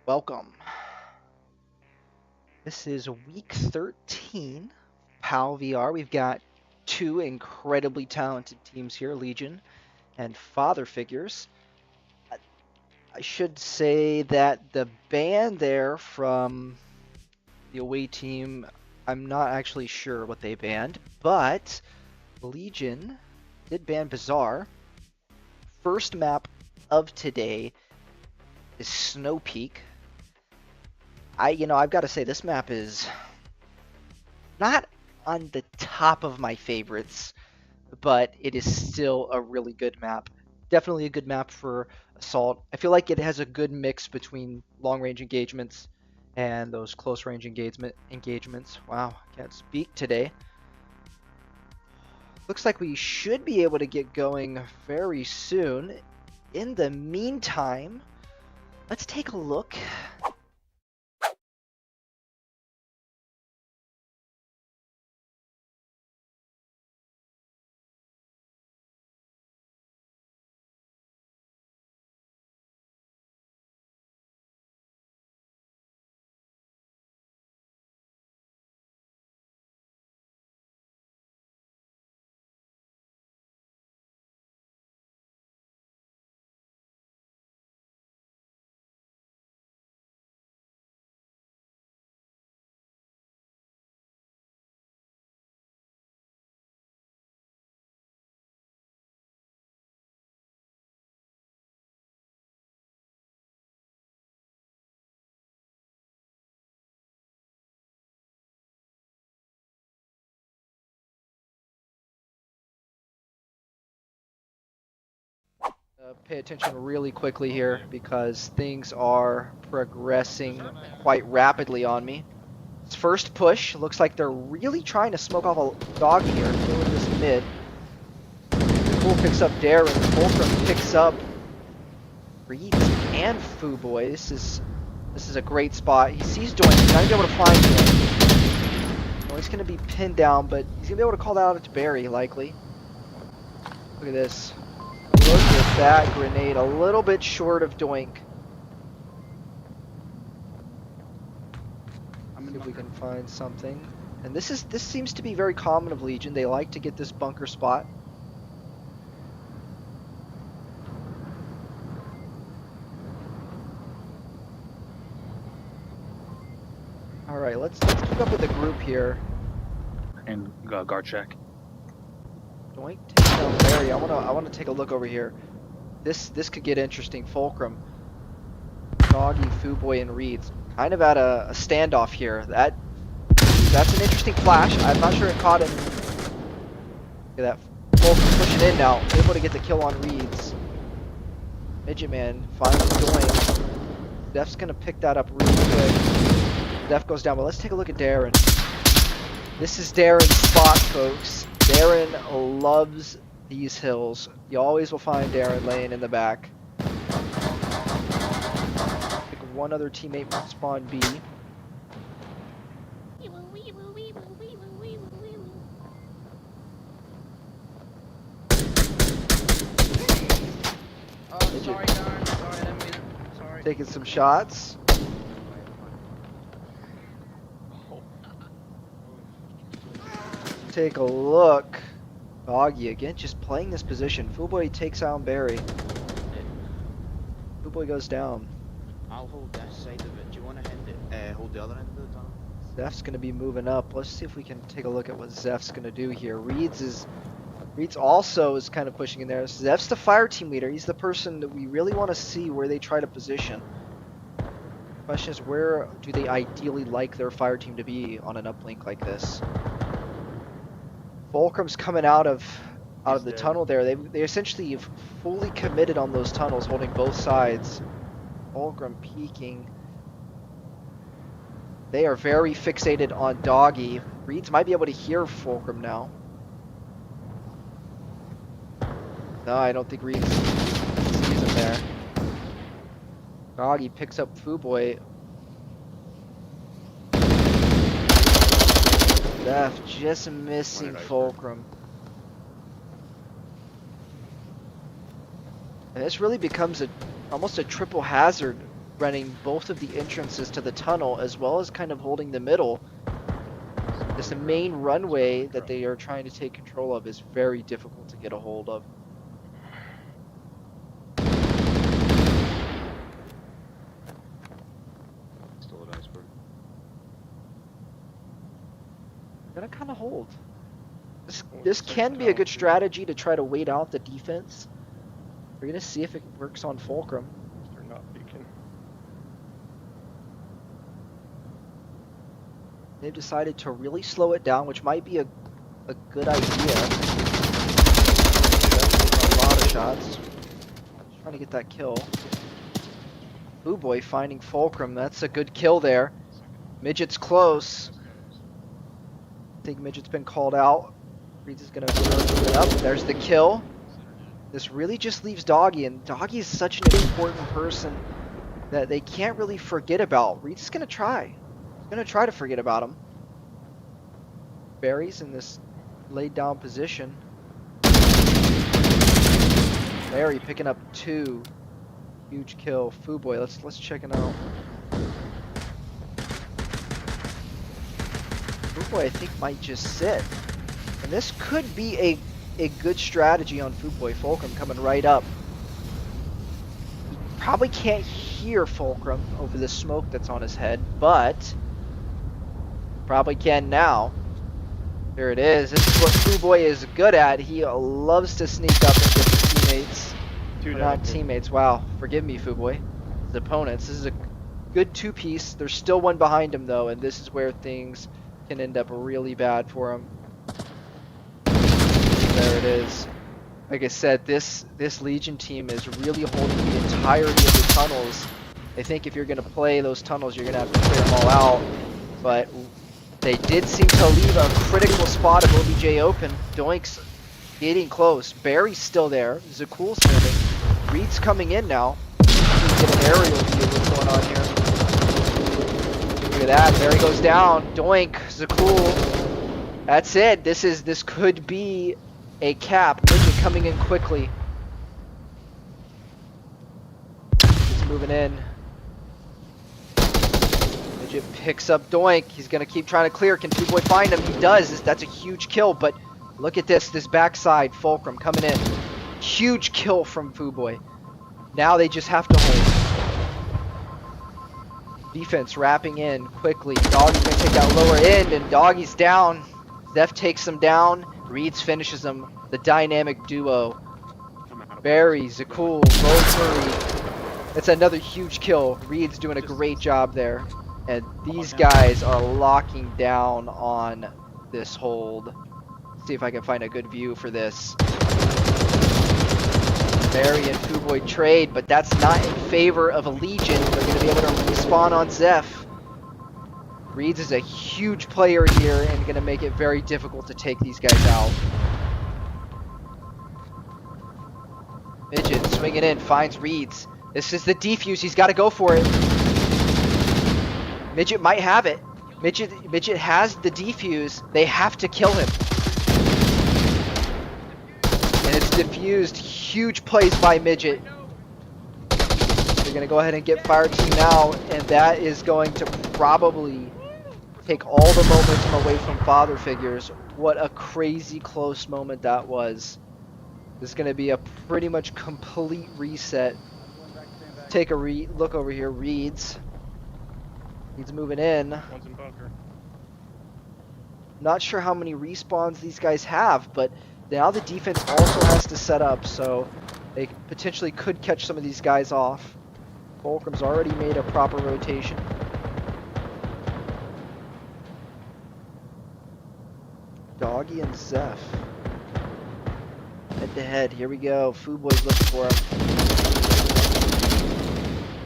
Welcome. This is week 13, PAL VR. We've got two incredibly talented teams here, Legion and Father Figures. I should say that the ban there from the away team, I'm not actually sure what they banned, but Legion did ban Bazaar. First map of today is Snow Peak. I've got to say this map is not on the top of my favorites, but it is still a really good map. Definitely a good map for Assault. I feel like it has a good mix between long-range engagements and those close-range engagements. Wow, I can't speak today. Looks like we should be able to get going very soon. In the meantime, let's take a look. Pay attention really quickly here because things are progressing quite rapidly on me. It's first push. Looks like they're really trying to smoke off a dog here, filling this mid. Pool picks up Darren. Fulcrum picks up Reeds and Fuboy. This is a great spot. He sees Doink. He's not gonna be able to find him. Well, he's gonna be pinned down, but he's gonna be able to call that out to Barry, likely. Look at this. Look at that grenade, a little bit short of Doink. See if we can find something. And this seems to be very common of Legion. They like to get this bunker spot. All right, let's keep up with the group here. And guard check. Doink takes down Barry. I wanna take a look over here. This could get interesting. Fulcrum, Doggy, Fuboy, and Reeds kind of at a standoff here. That's an interesting flash. I'm not sure it caught him. Look at that. Fulcrum pushing in now, able to get the kill on Reeds. Midget Man finally Doink. Def's gonna pick that up really quick. Def goes down, but let's take a look at Darren. This is Darren's spot, folks. Darren loves these hills. You always will find Darren laying in the back. I think one other teammate might spawn B. Oh, sorry, Darren. Sorry, I didn't mean it. Sorry. Taking some shots. Take a look. Doggy again, just playing this position. Fuboy takes out Barry. Fuboy goes down. I'll hold this side of it. Do you want to hold the other end of the tunnel? Zeph's gonna be moving up. Let's see if we can take a look at what Zeph's gonna do here. Reeds also is kind of pushing in there. Zeph's the fire team leader. He's the person that we really want to see where they try to position. Question is, where do they ideally like their fire team to be on an uplink like this? Fulcrum's coming out of the tunnel there. They essentially have fully committed on those tunnels, holding both sides. Fulcrum peeking. They are very fixated on Doggy. Reeds might be able to hear Fulcrum now. No, I don't think Reeds sees him there. Doggy picks up Fuboy. Def just missing Fulcrum. And this really becomes almost a triple hazard running both of the entrances to the tunnel as well as kind of holding the middle. This main runway that they are trying to take control of is very difficult to get a hold of. Still an iceberg. Gonna kind of hold. This can be a good strategy to try to wait out the defense. We're gonna see if it works on Fulcrum. They're not beacon. They've decided to really slow it down, which might be a good idea. A lot of shots. Just trying to get that kill. Ooh boy, finding Fulcrum. That's a good kill there. Midget's close. I think Midget's been called out. Reeds is gonna open it up. There's the kill. This really just leaves Doggy, and Doggy is such an important person that they can't really forget about. Reeds is gonna try. He's gonna try to forget about him. Barry's in this laid down position. Barry picking up 2. Huge kill. Fuboy, let's check it out. Fuboy, I think, might just sit. And this could be a good strategy on Fuboy. Fulcrum coming right up. You probably can't hear Fulcrum over the smoke that's on his head, but probably can now. There it is. This is what Fuboy is good at. He loves to sneak up and get his teammates. Not teammates. Wow. Forgive me, Fuboy. His opponents. This is a good 2-piece. There's still one behind him, though, and this is where things can end up really bad for him. There it is. Like I said, this Legion team is really holding the entirety of the tunnels. I think if you're going to play those tunnels, you're going to have to clear them all out. But they did seem to leave a critical spot of OBJ open. Doink's getting close. Barry's still there. Zakul's moving. Reed's coming in now. You can get an aerial view of what's going on here. Look at that. Barry goes down. Doink. Zakul. That's it. This could be a cap. Midget coming in quickly. He's moving in. Midget picks up Doink. He's gonna keep trying to clear. Can Fuboy find him? He does. That's a huge kill, but look at this backside. Fulcrum coming in. Huge kill from Fuboy. Now they just have to hold. Defense wrapping in quickly. Doggy's gonna take that lower end, and Doggy's down. Zeph takes him down. Reeds finishes him. The dynamic duo. Barry, Zakul, both Murray. That's another huge kill. Reed's doing a great job there. And these guys are locking down on this hold. See if I can find a good view for this. Barry and Fuboy trade, but that's not in favor of a Legion. They're going to be able to respawn on Zeph. Reeds is a huge player here and going to make it very difficult to take these guys out. Midget swinging in, finds Reeds. This is the defuse, he's got to go for it. Midget might have it. Midget has the defuse. They have to kill him. And it's diffused. Huge plays by Midget. They're going to go ahead and get fire team now, and that is going to probably take all the momentum away from father figures. What a crazy close moment that was. This is going to be a pretty much complete reset. Take a look over here. Reeds. He's moving in. One's in bunker. Not sure how many respawns these guys have, but now the defense also has to set up, so they potentially could catch some of these guys off. Fulcrum's already made a proper rotation. Doggy and Zeph. Head to head, here we go. Fuboy's looking for him.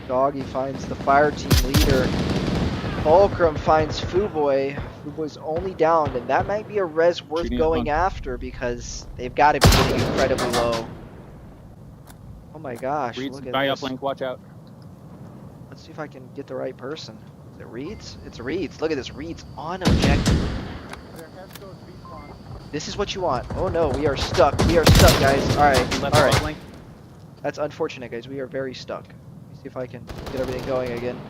Doggy finds the fire team leader. Fulcrum finds Fuboy. Fuboy's only downed, and that might be a res worth going after because they've got to be getting incredibly low. Oh my gosh, Reeds, look at guy this. uplink, watch out. Let's see if I can get the right person. Is it Reeds? It's Reeds. Look at this. Reeds on objective. This is what you want. Oh no, we are stuck. We are stuck, guys. Alright, alright. That's unfortunate, guys. We are very stuck. See if I can get everything going again.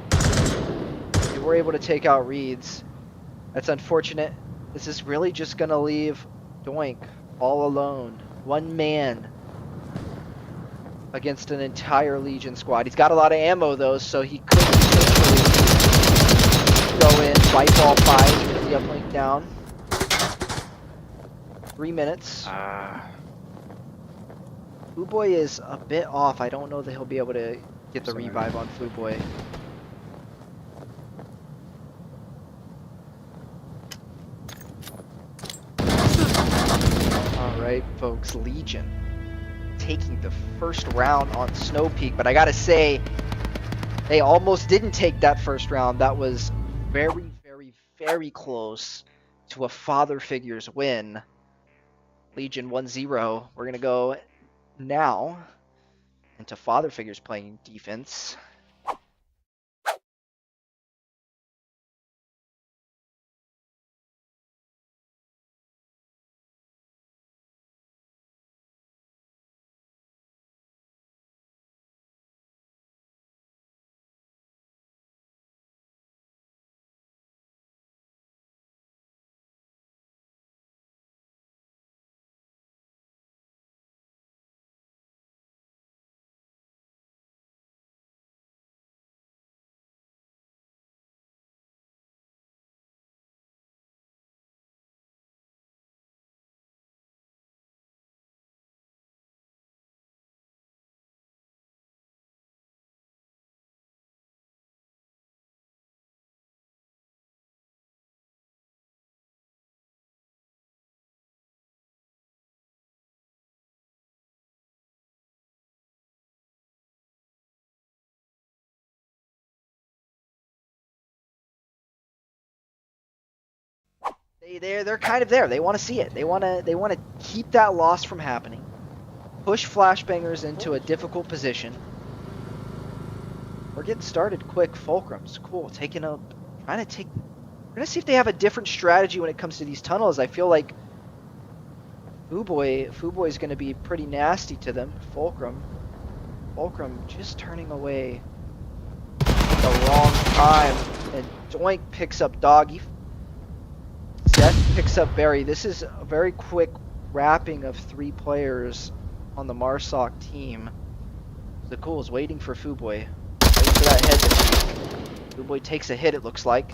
We were able to take out Reeds. That's unfortunate. This is really just gonna leave Doink all alone. One man against an entire Legion squad. He's got a lot of ammo though, so he could potentially go in, wipe all 5, get the uplink down. 3 minutes. Fuboy is a bit off. I don't know that he'll be able to get the revive on Fuboy. Alright, folks, Legion taking the first round on Snow Peak, but I gotta say, they almost didn't take that first round. That was very, very, very close to a Father Figures win. Legion 1-0. We're gonna go now into Father Figures playing defense. They're kind of there. They want to see it. They want to keep that loss from happening. Push Flashbangers into a difficult position. We're getting started quick. Fulcrum's cool. We're gonna see if they have a different strategy when it comes to these tunnels. I feel like Fuboy's gonna be pretty nasty to them. Fulcrum just turning away at the wrong time, and Doink picks up Doggy. Seth picks up Barry. This is a very quick wrapping of 3 players on the Marsoc team. Zakul is waiting for Fuboy. Waiting for that head to peek. Fuboy takes a hit, it looks like.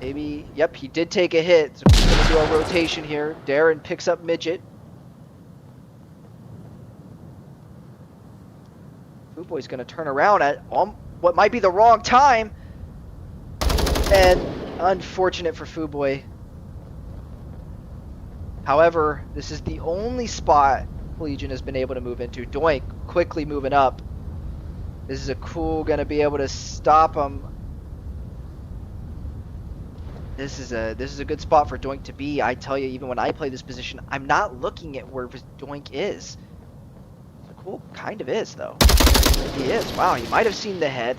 Maybe, yep, he did take a hit. So we're going to do a rotation here. Darren picks up Midget. Fuboy's going to turn around at what might be the wrong time. And unfortunate for Fuboy. However, this is the only spot Legion has been able to move into. Doink quickly moving up. This is a cool, gonna be able to stop him. This is a good spot for Doink to be. I tell you, even when I play this position, I'm not looking at where Doink is. Cool, kind of is though. He is. Wow, he might have seen the head.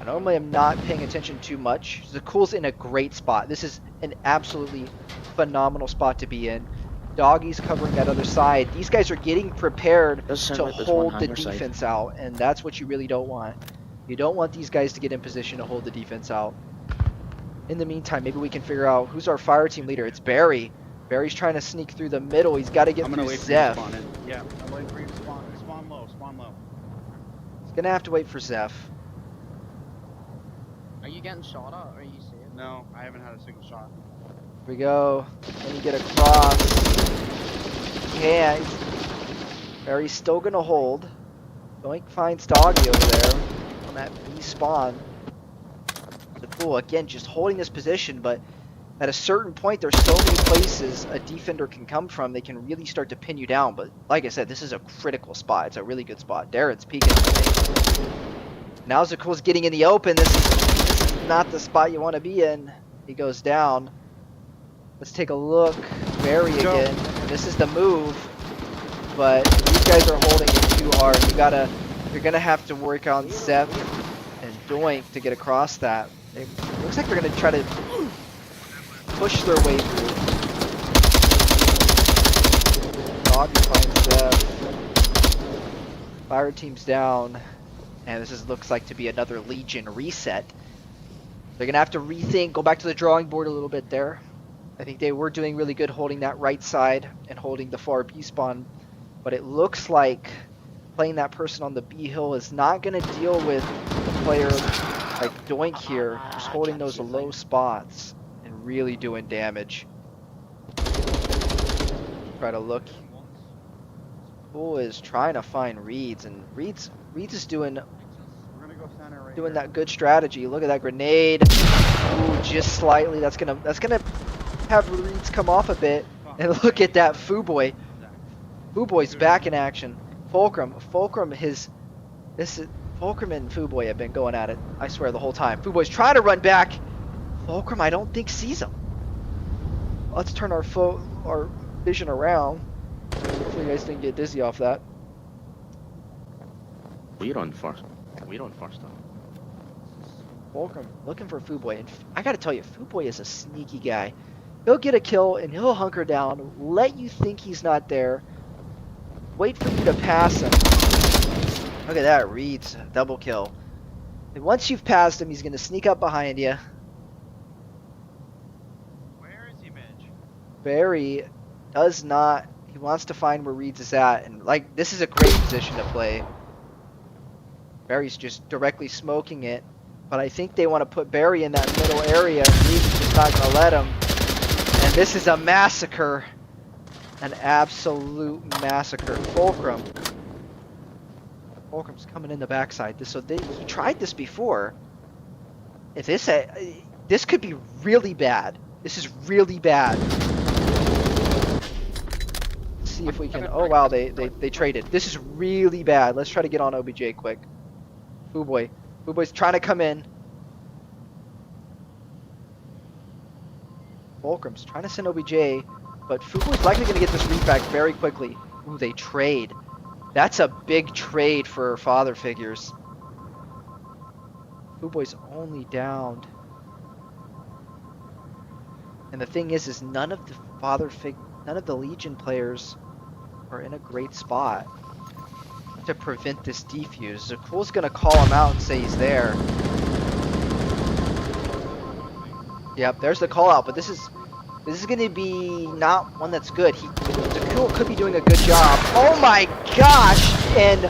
I normally am not paying attention too much. Zakul's in a great spot. This is an absolutely phenomenal spot to be in. Doggy's covering that other side. These guys are getting prepared to hold the defense out, and that's what you really don't want. You don't want these guys to get in position to hold the defense out. In the meantime, maybe we can figure out who's our fire team leader. It's Barry. Barry's trying to sneak through the middle. He's got to get through Zeph. Yeah, I'm waiting for you to spawn. Spawn low, spawn low. He's going to have to wait for Zeph. Are you getting shot at, or are you safe? No, I haven't had a single shot. Here we go. Let me get across. Can't. Barry's still going to hold. Doink finds Doggy over there on that B spawn. Cool. Again, just holding this position, but at a certain point, there's so many places a defender can come from. They can really start to pin you down. But like I said, this is a critical spot. It's a really good spot. Darren's peeking. Now Zakul's getting in the open. This is not the spot you want to be in. He goes down. Let's take a look. Barry again. This is the move, but these guys are holding it too hard. You're gonna have to work on Zep and Doink to get across that. It looks like they're gonna try to push their way through. Doggy finds Zep. Fire team's down, and looks like to be another Legion reset. They're gonna have to rethink, go back to the drawing board a little bit there. I think they were doing really good holding that right side and holding the far B spawn, but it looks like playing that person on the B hill is not gonna deal with the player like Doink here, who's holding those low spots and really doing damage. Try to look. Cool is trying to find Reeds, and Reeds is doing We're gonna go center right here. that good strategy. Look at that grenade. Ooh, just slightly. That's gonna have Reeds come off a bit. And look at that Fuboy. Fuboy's back in action. Fulcrum Fulcrum and Fuboy have been going at it, I swear, the whole time. Fuboy's trying to run back. Fulcrum, I don't think, sees him. Let's turn our vision around. Hopefully you guys didn't get dizzy off that. We run first. We run first though. Fulcrum looking for Fuboy, and I gotta tell you, Fuboy is a sneaky guy. He'll get a kill and he'll hunker down, let you think he's not there, wait for you to pass him. Look at that, Reeds, double kill. And once you've passed him, he's gonna sneak up behind you. Where is he, Midge? Barry does not. He wants to find where Reeds is at, and like this is a great position to play. Barry's just directly smoking it, but I think they want to put Barry in that middle area. And Reeds is just not going to let him. And this is a massacre, an absolute massacre. Fulcrum's coming in the backside. He tried this before. If this could be really bad. This is really bad. See if we can. Oh wow, they traded. This is really bad. Let's try to get on OBJ quick. Fuboy's trying to come in. Fulcrum's trying to send OBJ, but Fuboy's likely going to get this read back very quickly. Ooh, they trade. That's a big trade for father figures. Fuboy's only downed. And the thing is none of the Legion players are in a great spot to prevent this defuse. Zakul's gonna call him out and say he's there. Yep, there's the call out, but this is gonna be not one that's good. Zakul could be doing a good job. Oh my gosh! And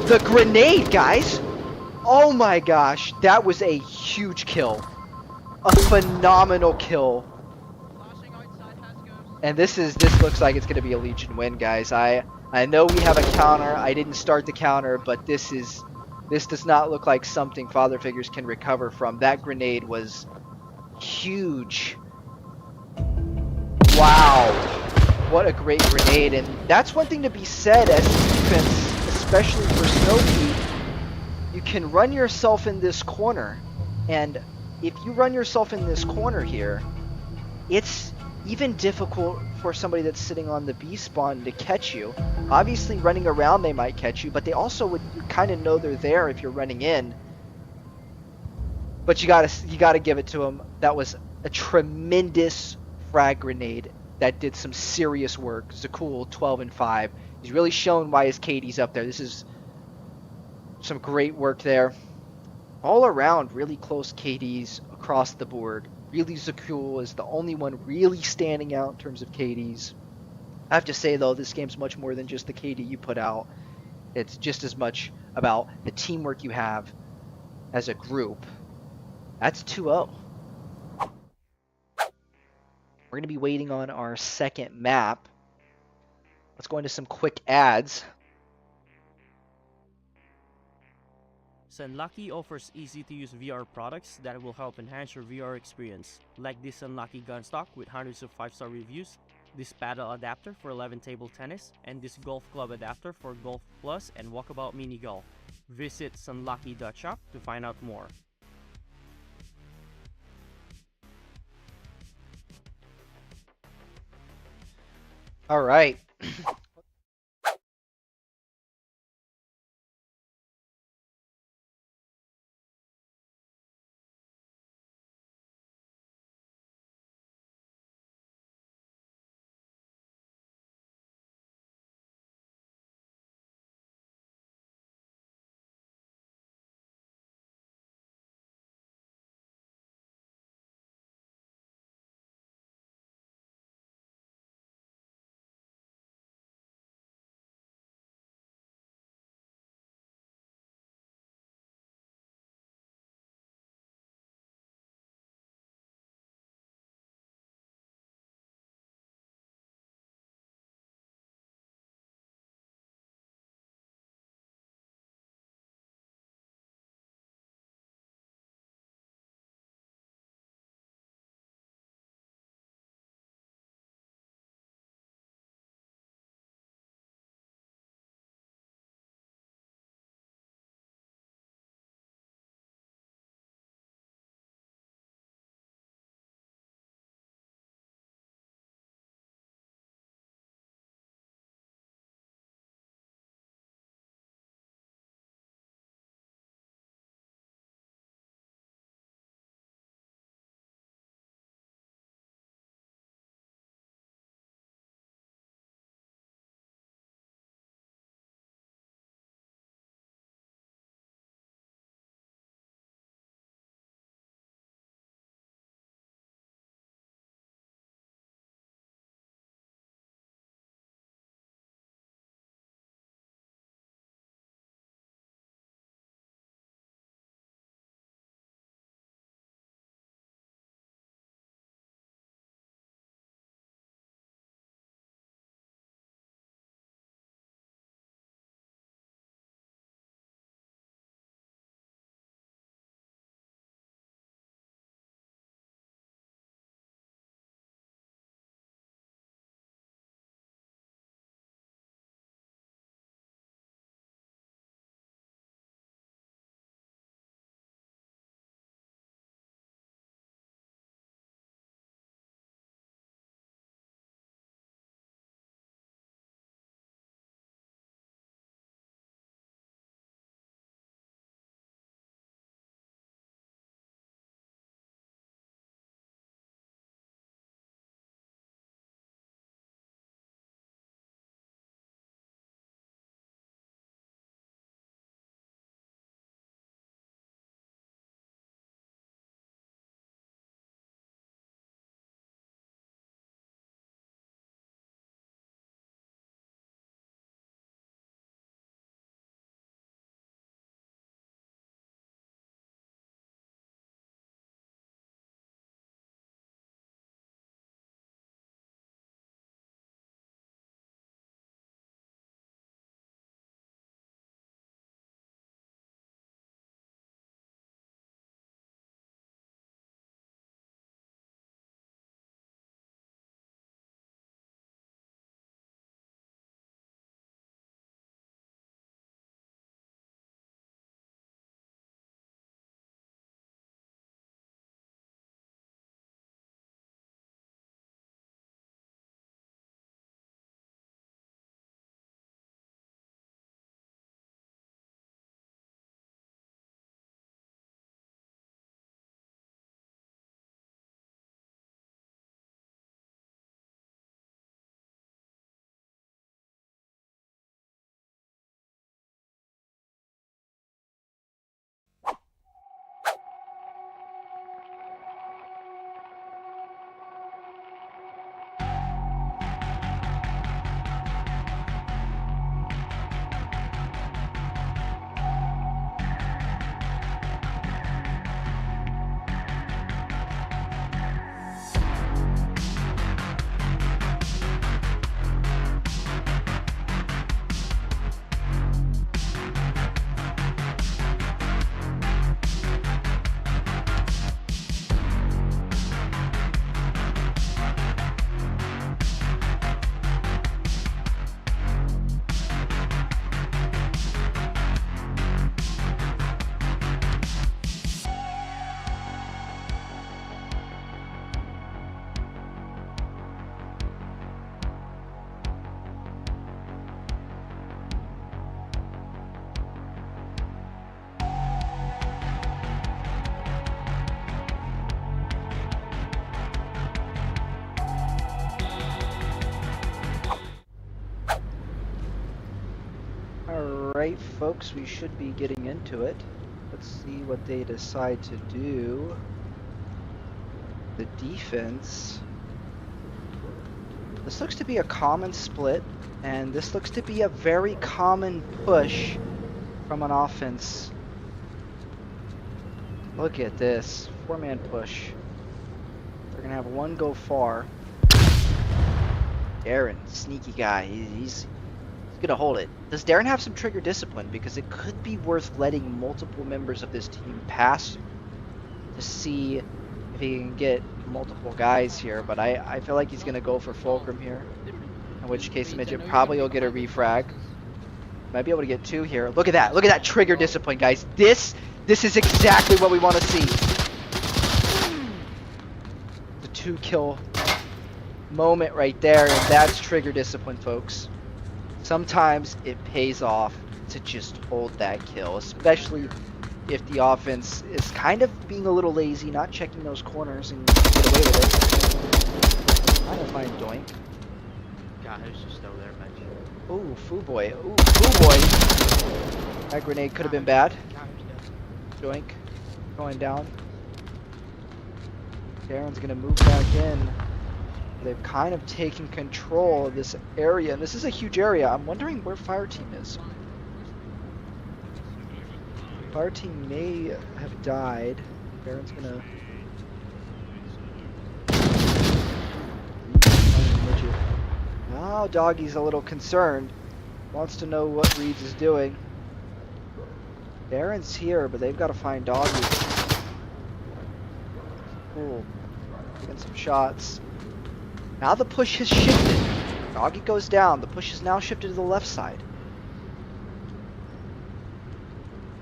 the grenade, guys! Oh my gosh, that was a huge kill. A phenomenal kill. And this looks like it's gonna be a Legion win, guys. I know we have a counter. I didn't start the counter, but this does not look like something father figures can recover from. That grenade was huge. Wow. What a great grenade. And that's one thing to be said as defense, especially for Snowpeak. You can run yourself in this corner. And if you run yourself in this corner here, it's even difficult for somebody that's sitting on the B spawn to catch you. Obviously running around they might catch you, but they also would kind of know they're there if you're running in. But you gotta give it to him. That was a tremendous frag grenade that did some serious work. Zakul 12 and 5. He's really shown why his KD's up there. This is some great work there. All around really close KDs across the board. Really, Zakul is the only one really standing out in terms of KDs. I have to say, though, this game's much more than just the KD you put out. It's just as much about the teamwork you have as a group. That's 2-0. We're going to be waiting on our second map. Let's go into some quick ads. Sunlucky offers easy-to-use VR products that will help enhance your VR experience, like this Sunlucky gun stock with hundreds of 5-star reviews, this paddle adapter for 11 table tennis, and this golf club adapter for Golf Plus and Walkabout Mini Golf. Visit sunlucky.shop to find out more. All right. Alright, folks, we should be getting into it. Let's see what they decide to do. The defense. This looks to be a common split, and this looks to be a very common push from an offense. Look at this. 4-man push. They're going to have one go far. Darren, sneaky guy. He's gonna hold it. Does Darren have some trigger discipline? Because it could be worth letting multiple members of this team pass to see if he can get multiple guys here. But I feel like he's gonna go for Fulcrum here. In which case Midget probably will get a refrag. Might be able to get 2 here. Look at that. Look at that trigger discipline, guys. This is exactly what we want to see. The 2-kill moment right there, and that's trigger discipline, folks. Sometimes it pays off to just hold that kill, especially if the offense is kind of being a little lazy, not checking those corners and get away with it. Trying to find Doink. God, who's just still there, bitch? Ooh, Fooboy. Ooh, Fooboy. That grenade could have been bad. Doink. Going down. Darren's gonna move back in. They've kind of taken control of this area, and this is a huge area. I'm wondering where fire team is. Fire team may have died. Darren's gonna... Now Doggy's a little concerned. Wants to know what Reeds is doing. Darren's here, but they've got to find Doggy. Cool. Taking some shots. Now the push has shifted. Doggy goes down. The push is now shifted to the left side.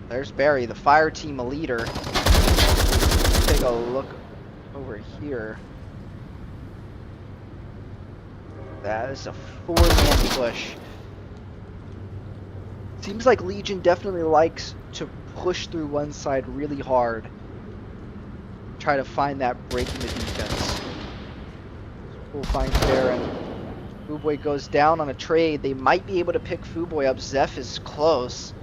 There's Barry, the fire team leader. Let's take a look over here. That is a 4-man push. Seems like Legion definitely likes to push through one side really hard. Try to find that break in the defense. We'll find Darren. Fooboy goes down on a trade. They might be able to pick Fooboy up. Zeph is close.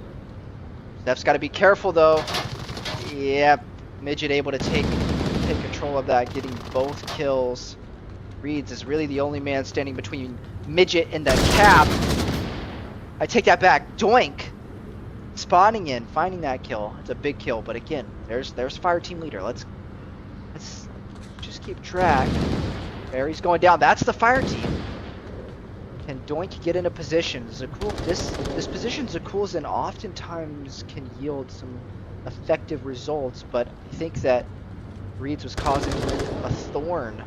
Zeph's got to be careful though. Yep, Midget able to take control of that, getting both kills. Reeds is really the only man standing between Midget and the cap. I take that back. Doink! Spawning in, finding that kill. It's a big kill, but again, there's fire team leader. Let's just keep track. Barry's going down. That's the fire team. Can Doink get in a position? This position Zakul's in oftentimes can yield some effective results, but I think that Reeds was causing a thorn.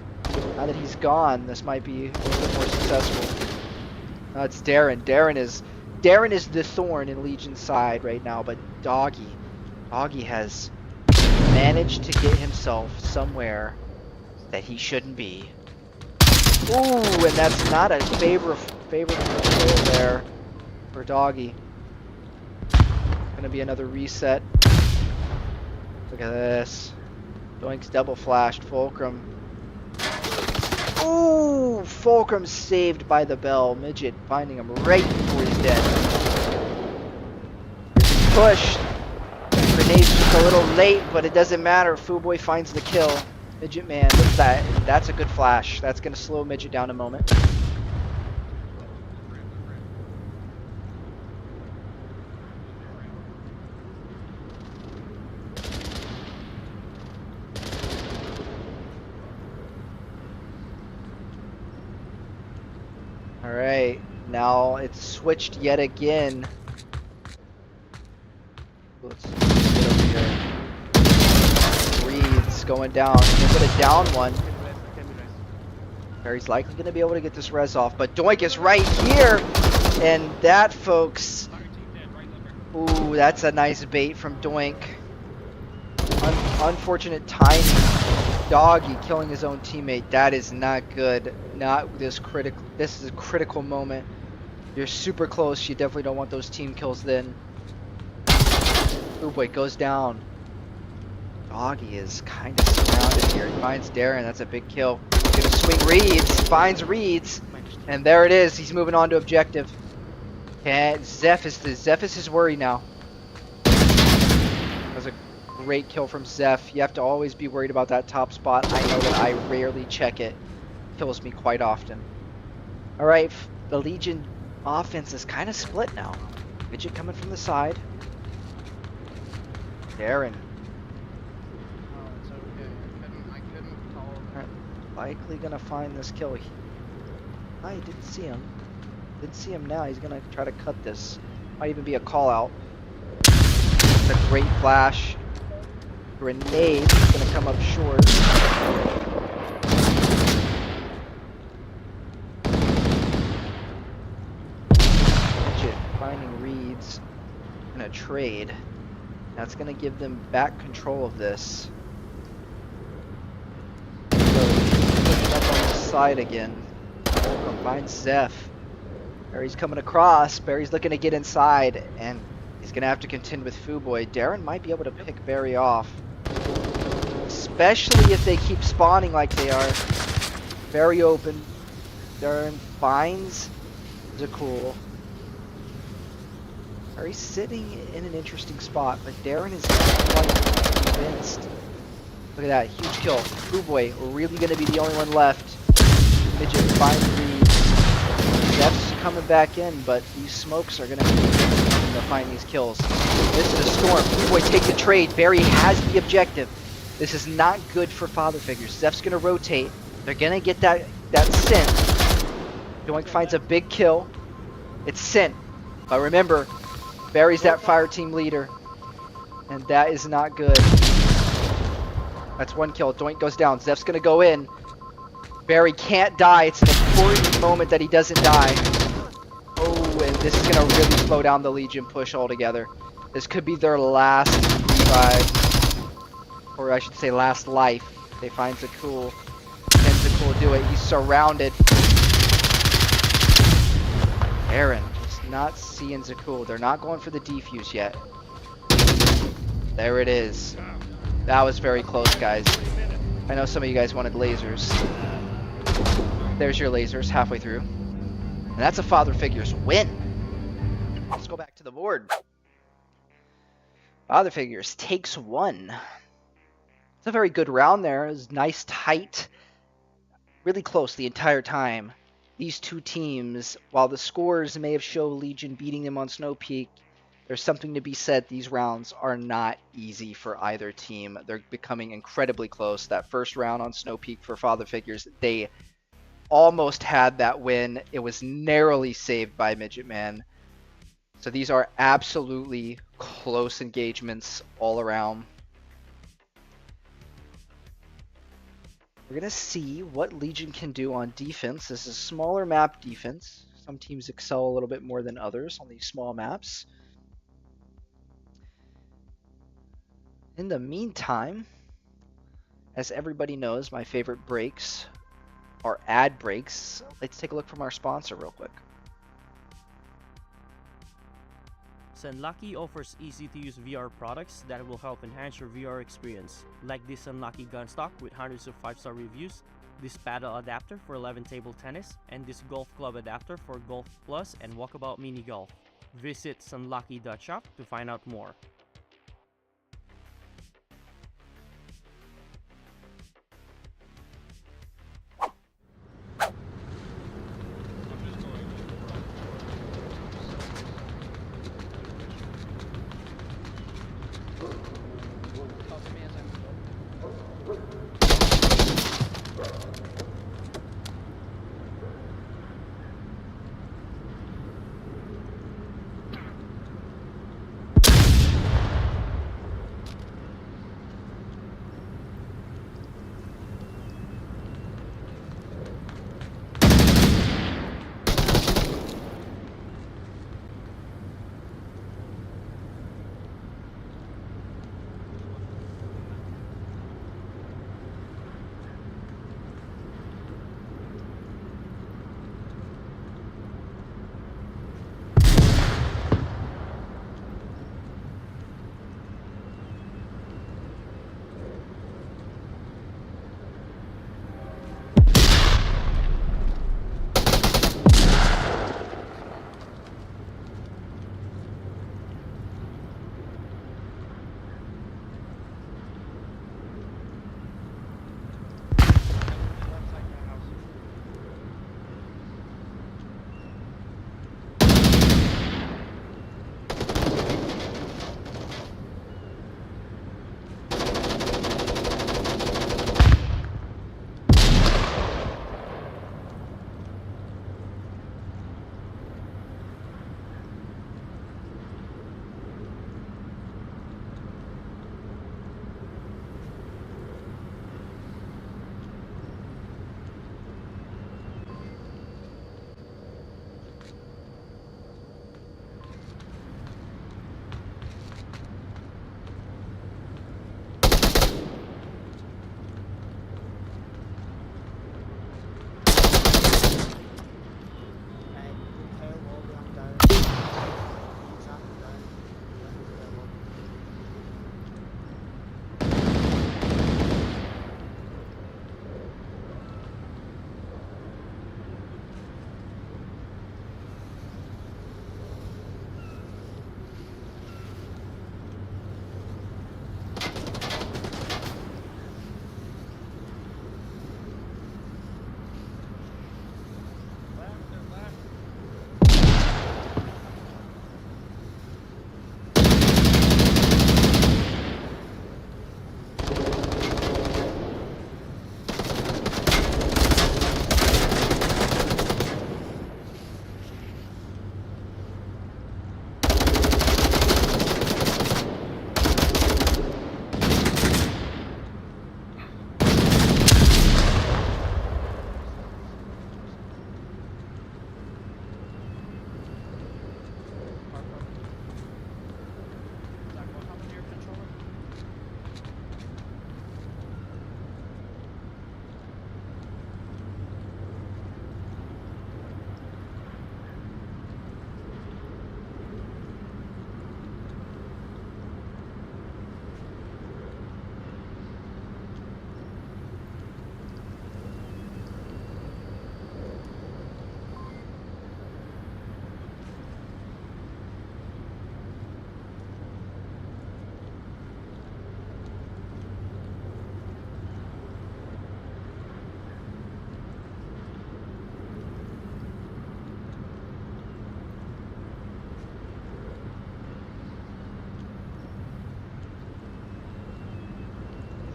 Now that he's gone, this might be a little bit more successful. It's Darren. Darren is the thorn in Legion's side right now, but Doggy has managed to get himself somewhere that he shouldn't be. Ooh, and that's not a favorable control there for Doggy. Gonna be another reset. Look at this. Doink's double flashed Fulcrum. Ooh, Fulcrum saved by the bell. Midget finding him right before he's dead. Push. Grenade's just a little late, but it doesn't matter. Fooboy finds the kill. Midget man with that. That's a good flash. That's going to slow Midget down a moment. Alright, now it's switched yet again. Let's get over here. Reeds going down. He's going to down one. Barry's likely going to be able to get this res off, but Doink is right here! And that, folks... Ooh, that's a nice bait from Doink. Unfortunate timing. Doggy killing his own teammate. That is not good. Not this critical. This is a critical moment. You're super close. You definitely don't want those team kills then. Ooh boy, goes down. Doggy is kind of surrounded here. He finds Darren. That's a big kill. He's gonna swing Reeds. Finds Reeds. And there it is. He's moving on to objective. Zeph is worried now. That was a great kill from Zeph. You have to always be worried about that top spot. I know that I rarely check it. Kills me quite often. Alright, the Legion offense is kind of split now. Midget coming from the side. Darren. Oh, it's okay. I couldn't call Alright, likely gonna find this kill. I didn't see him. Didn't see him now. He's gonna try to cut this. Might even be a call out. It's a great flash. Grenade is gonna come up short. Midget finding reads. Gonna trade. That's gonna give them back control of this. So looking up on the side again. Finds Zeph. Barry's coming across. Barry's looking to get inside, and he's gonna have to contend with Fuboy. Darren might be able to pick Barry off, especially if they keep spawning like they are. Very open. Darren finds Zakul. Barry's sitting in an interesting spot, but Darren is not quite convinced. Look at that, huge kill. Fuboy really gonna be the only one left. Midget finds Reed. Zeph's coming back in, but these smokes are gonna find these kills. This is a storm. Fuboy take the trade. Barry has the objective. This is not good for father figures. Zeph's gonna rotate. They're gonna get that scent. Doink finds a big kill. It's scent. But remember, Barry's that fire team leader. And that is not good. That's one kill. Doink goes down. Zeph's gonna go in. Barry can't die. It's an important moment that he doesn't die. Oh, and this is going to really slow down the Legion push altogether. This could be their last revive. Or I should say last life. They find Zakul. Can Zakul do it? He's surrounded. Aaron is not seeing Zakul. They're not going for the defuse yet. There it is. That was very close, guys. I know some of you guys wanted lasers. There's your lasers halfway through. And that's a father figures win. Let's go back to the board. Father figures takes one. It's a very good round there. It was nice, tight, really close the entire time. These two teams, while the scores may have showed Legion beating them on Snow Peak, there's something to be said. These rounds are not easy for either team. They're becoming incredibly close. That first round on Snow Peak for father figures, they almost had that win. It was narrowly saved by Midget Man. So these are absolutely close engagements all around. We're going to see what Legion can do on defense. This is a smaller map defense. Some teams excel a little bit more than others on these small maps. In the meantime, as everybody knows, my favorite breaks are ad breaks. Let's take a look from our sponsor real quick. Sunlucky offers easy-to-use VR products that will help enhance your VR experience, like this Sunlucky gun stock with hundreds of 5-star reviews, this paddle adapter for 11 table tennis, and this golf club adapter for Golf Plus and Walkabout Mini Golf. Visit sunlucky.shop to find out more.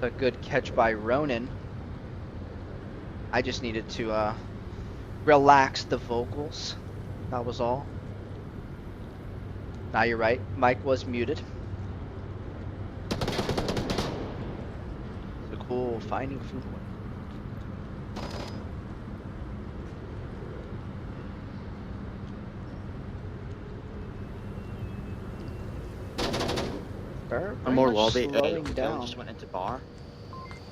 A good catch by Ronan. I just needed to relax the vocals. That was all. Now you're right. Mike was muted. So cool. Finding food. One more lobby. Slowing Hotel down. just went into bar.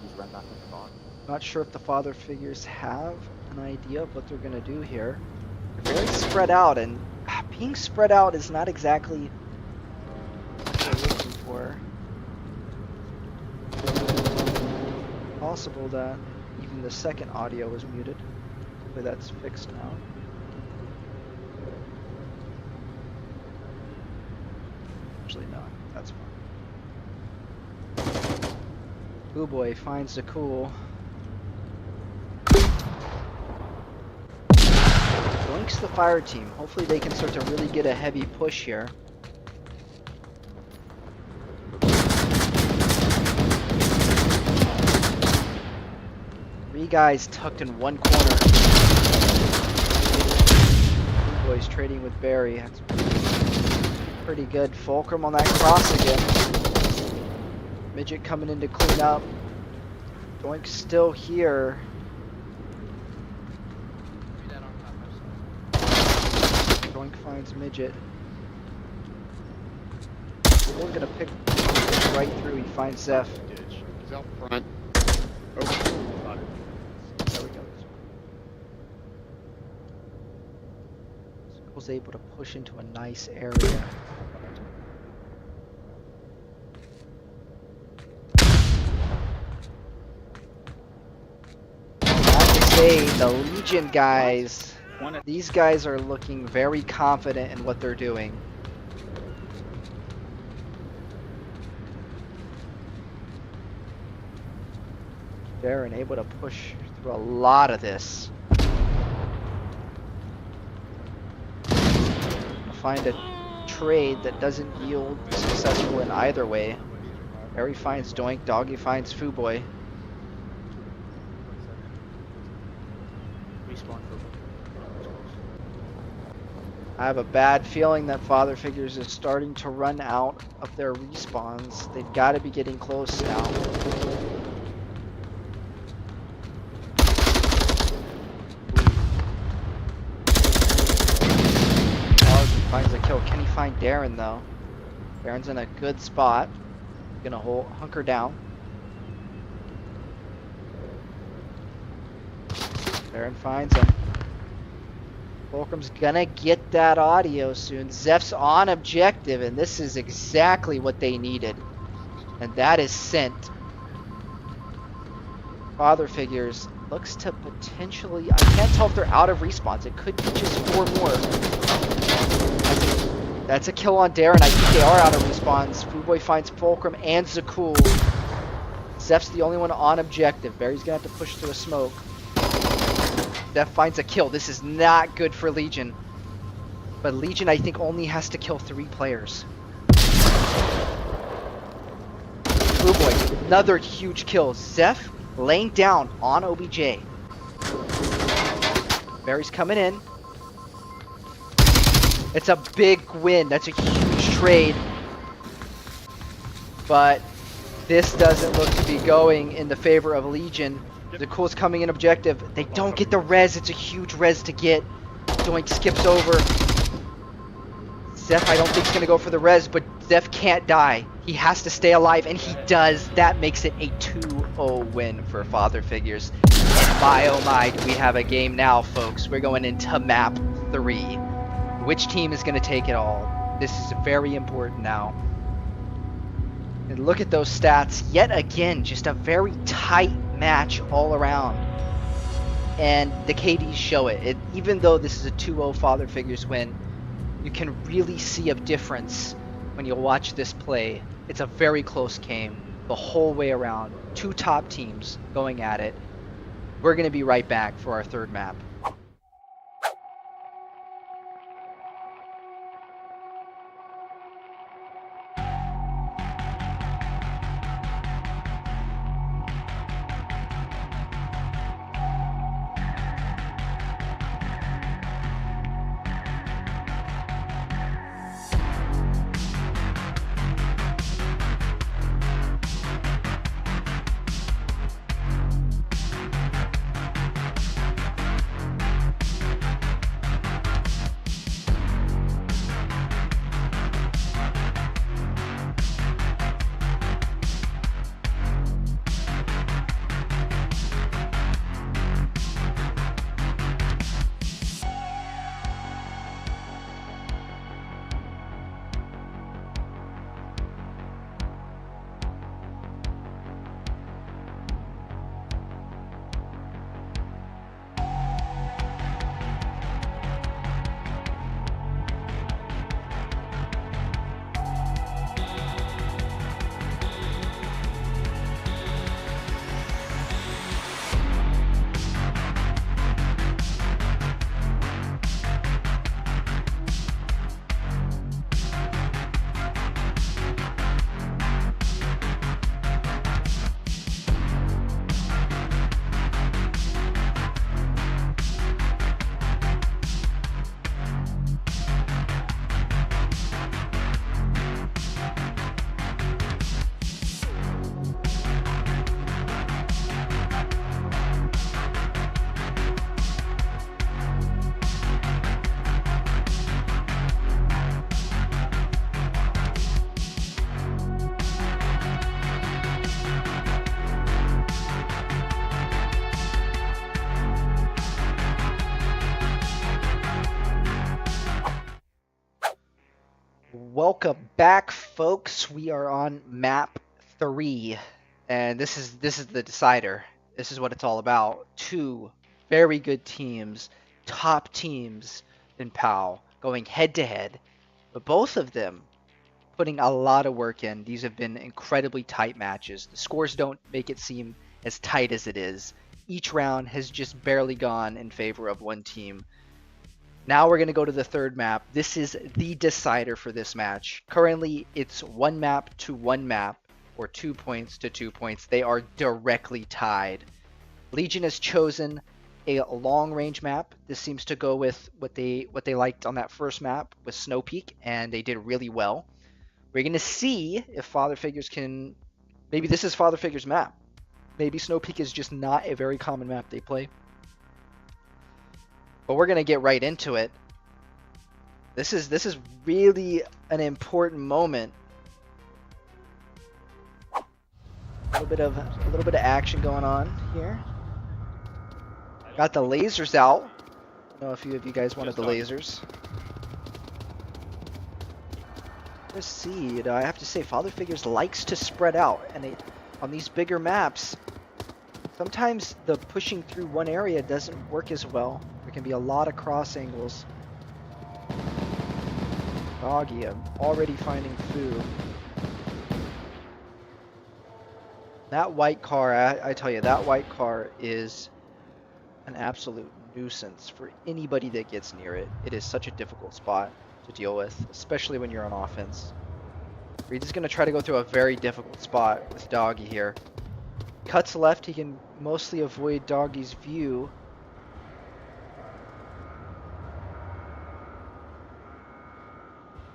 He's run back into bar. Not sure if the father figures have an idea of what they're going to do here. They're very spread out, and being spread out is not exactly what they're looking for. Possible that even the second audio was muted. Hopefully that's fixed now. Actually, no, that's fine. Ooh boy finds the cool. Joinks the fire team. Hopefully they can start to really get a heavy push here. Three guys tucked in one corner. Ooh boy's trading with Barry. That's pretty good. Fulcrum on that cross again. Midget coming in to clean up. Doink's still here. Doink finds Midget. We're gonna pick right through. He finds Zeph. He's out front. Oh, got it. There we go. Was able to push into a nice area. The Legion guys, these guys are looking very confident in what they're doing. Darren able to push through a lot of this. Find a trade that doesn't yield successful in either way. Barry finds Doink, Doggy finds Fuboy. I have a bad feeling that Father Figures is starting to run out of their respawns. They've got to be getting close now. Oh, he finds a kill. Can he find Darren though? Darren's in a good spot. Gonna hunker down. Darren finds him. Fulcrum's gonna get that audio soon. Zeph's on objective, and this is exactly what they needed. And that is sent. Father Figures looks to potentially... I can't tell if they're out of respawns. It could be just 4 more. That's a kill on Darren. I think they are out of respawns. Fuboy finds Fulcrum and Zakul. Zeph's the only one on objective. Barry's gonna have to push through a smoke. Zeph finds a kill. This is not good for Legion. But Legion, I think, only has to kill 3 players. Oh boy, another huge kill. Zeph laying down on OBJ. Barry's coming in. It's a big win. That's a huge trade. But this doesn't look to be going in the favor of Legion. The Cool's coming in objective. They don't get the res. It's a huge res to get. Doink skips over. Zeph, I don't think, is going to go for the res, but Zeph can't die. He has to stay alive, and he does. That makes it a 2-0 win for Father Figures. And my oh my, do we have a game now, folks. We're going into map 3. Which team is going to take it all? This is very important now. And look at those stats. Yet again, just a very tight match all around. And the KDs show it. Even though this is a 2-0 Father Figures win, you can really see a difference when you watch this play. It's a very close game the whole way around. 2 top teams going at it. We're going to be right back for our 3rd map. Welcome back, folks. We are on map 3, and this is the decider. This is what it's all about. Two very good teams, top teams in PAL, going head to head, but both of them putting a lot of work in. These have been incredibly tight matches. The scores don't make it seem as tight as it is. Each round has just barely gone in favor of one team. Now we're going to go to the third map. This is the decider for this match. Currently, it's 1 map to 1 map, or 2 points to 2 points. They are directly tied. Legion has chosen a long-range map. This seems to go with what they liked on that first map with Snow Peak, and they did really well. We're going to see if Father Figures can... Maybe this is Father Figures' map. Maybe Snow Peak is just not a very common map they play. But we're gonna get right into it. This is really an important moment. A little bit of action going on here. Got the lasers out. I don't know if you guys wanted the lasers. Let's see. I have to say, Father Figures likes to spread out, and on these bigger maps, sometimes the pushing through one area doesn't work as well. There can be a lot of cross angles. Doggy, I'm already finding food. That white car, I tell you, that white car is an absolute nuisance for anybody that gets near it. It is such a difficult spot to deal with, especially when you're on offense. Reed's is going to try to go through a very difficult spot with Doggy here. Cuts left, he can mostly avoid Doggy's view.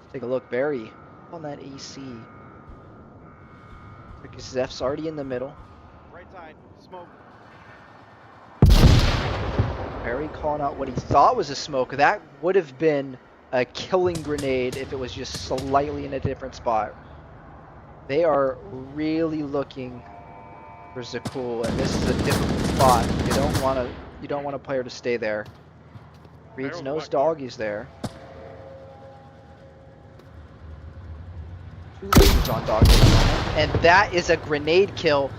Let's take a look. Barry on that AC. Because Zeph's already in the middle. Right side, smoke. Barry calling out what he thought was a smoke. That would have been a killing grenade if it was just slightly in a different spot. They are really looking for Zakul, and this is a difficult spot. You don't want a player to stay there. Reed's knows Doggy's there. Two lasers on Doggy at the moment, and that is a grenade kill.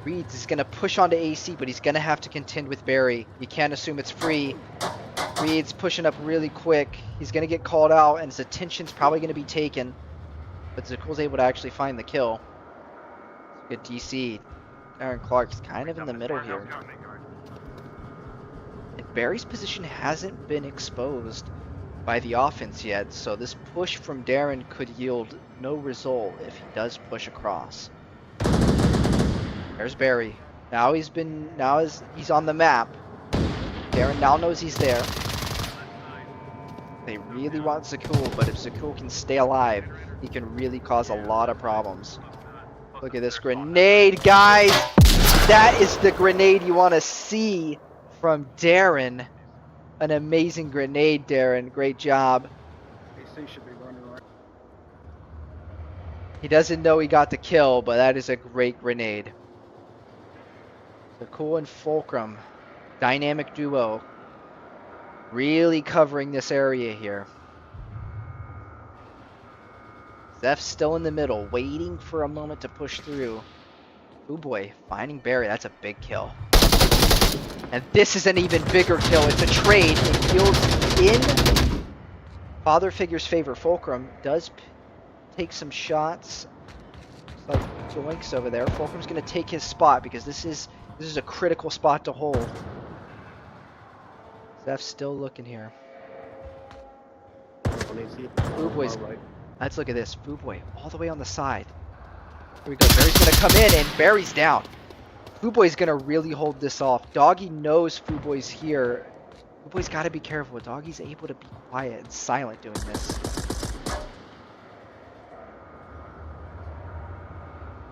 Reed's is going to push onto AC, but he's going to have to contend with Barry. You can't assume it's free. Reed's pushing up really quick. He's going to get called out, and his attention's probably going to be taken. But Zakul's able to actually find the kill. Good DC. Aaron Clark's kind of in the middle here. And Barry's position hasn't been exposed by the offense yet, so this push from Darren could yield no result if he does push across. There's Barry. Now he's on the map. Darren now knows he's there. They really want Zakul, but if Zakul can stay alive, he can really cause a lot of problems. Look at this grenade, guys! That is the grenade you want to see from Darren. An amazing grenade, Darren. Great job. AC should be running right. He doesn't know he got the kill, but that is a great grenade. Zakul and Fulcrum. Dynamic duo. Really covering this area here. Zeph's still in the middle, waiting for a moment to push through. Ooh boy, finding Barry, that's a big kill. And this is an even bigger kill. It's a trade. It yields in Father Figure's favor. Fulcrum does take some shots. It's like Doinks over there. Fulcrum's going to take his spot because this is a critical spot to hold. Zeph's still looking here. Ooh boy's... Let's look at this. Foo Boy all the way on the side. Here we go. Barry's going to come in, and Barry's down. Foo Boy's going to really hold this off. Doggy knows Foo Boy's here. Foo Boy's got to be careful. Doggy's able to be quiet and silent doing this.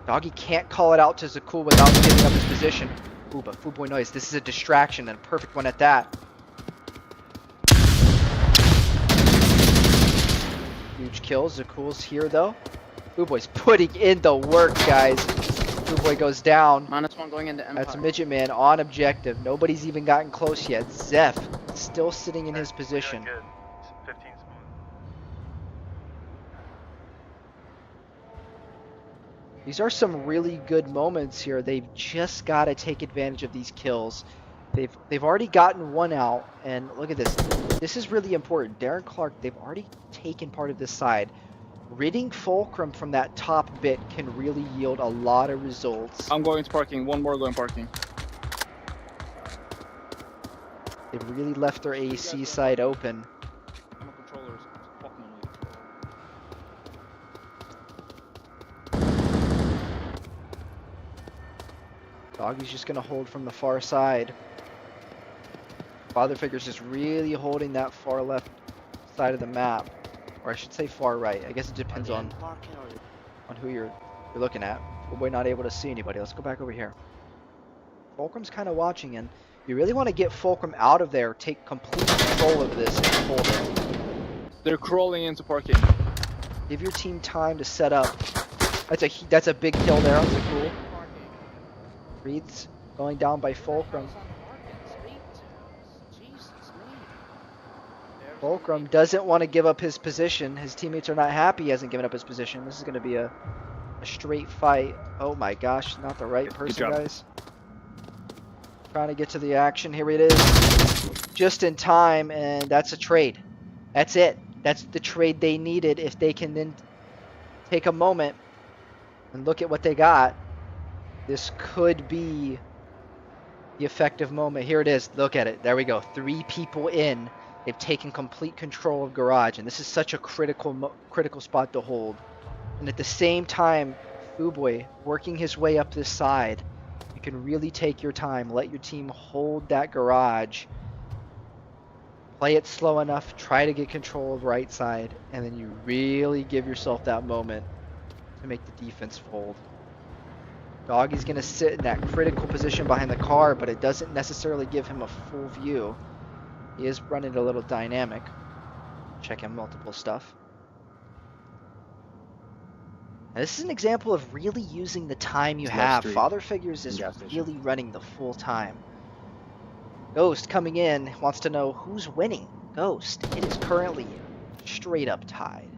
Doggy can't call it out to Zakul without giving up his position. Ooh, but Foo Boy knows this is a distraction, and a perfect one at that. Huge kills. Zakul's here though. Foo Boy's putting in the work, guys. Foo Boy goes down. -1 going into Empire. That's Midget Man on objective. Nobody's even gotten close yet. Zeph, still sitting in his position. Good. 15 smooth. These are some really good moments here. They've just got to take advantage of these kills. They've already gotten one out, and look at this. This is really important. Darren Clark, they've already taken part of this side. Ridding Fulcrum from that top bit can really yield a lot of results. I'm going to parking. One more going parking. They've really left their AC side open. I'm a controller. It's fucking annoying. Doggy's just going to hold from the far side. Father Figure's just really holding that far left side of the map. Or I should say far right. I guess it depends on who you're looking at. We're not able to see anybody. Let's go back over here. Fulcrum's kind of watching, and you really want to get Fulcrum out of there, take complete control of this, and hold it. They're crawling into parking. Give your team time to set up. That's a big kill there. That's a cool. Reed's going down by Fulcrum. Fulcrum doesn't want to give up his position. His teammates are not happy he hasn't given up his position. This is going to be a straight fight. Oh my gosh, not the right person, guys. Trying to get to the action. Here it is. Just in time, and that's a trade. That's it. That's the trade they needed. If they can then take a moment and look at what they got, this could be the effective moment. Here it is. Look at it. There we go. 3 people in. They've taken complete control of garage, and this is such a critical spot to hold. And at the same time, Fuboy working his way up this side. You can really take your time, let your team hold that garage, play it slow enough, try to get control of right side, and then you really give yourself that moment to make the defense fold. Doggy's going to sit in that critical position behind the car, but it doesn't necessarily give him a full view. He is running a little dynamic, checking multiple stuff. Now, this is an example of really using the time you have. Father Figures is really running the full time. Ghost coming in wants to know who's winning. Ghost, it is currently straight up tied.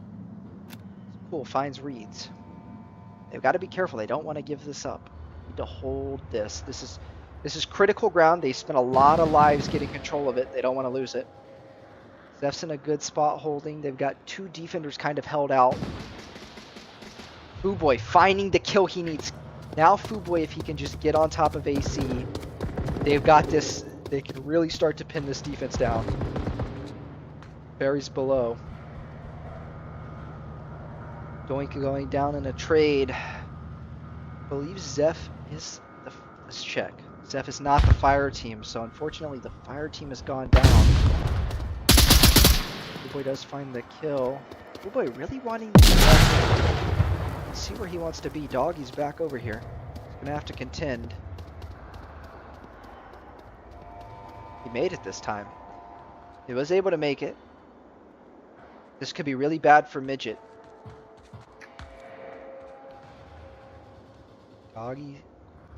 Cool, finds Reeds. They've got to be careful. They don't want to give this up. Need to hold this. This is critical ground. They spent a lot of lives getting control of it. They don't want to lose it. Zeph's in a good spot holding. They've got 2 defenders kind of held out. Fuboy finding the kill he needs. Now Fuboy, if he can just get on top of AC, they've got this. They can really start to pin this defense down. Barry's below. Doink going down in a trade. I believe Zeph is the... Let's check. Zeph is not the fire team, so unfortunately the fire team has gone down. Fuboy does find the kill. Fuboy really wanting to see where he wants to be. Doggy's back over here. He's gonna have to contend. He made it this time. He was able to make it. This could be really bad for Midget. Doggy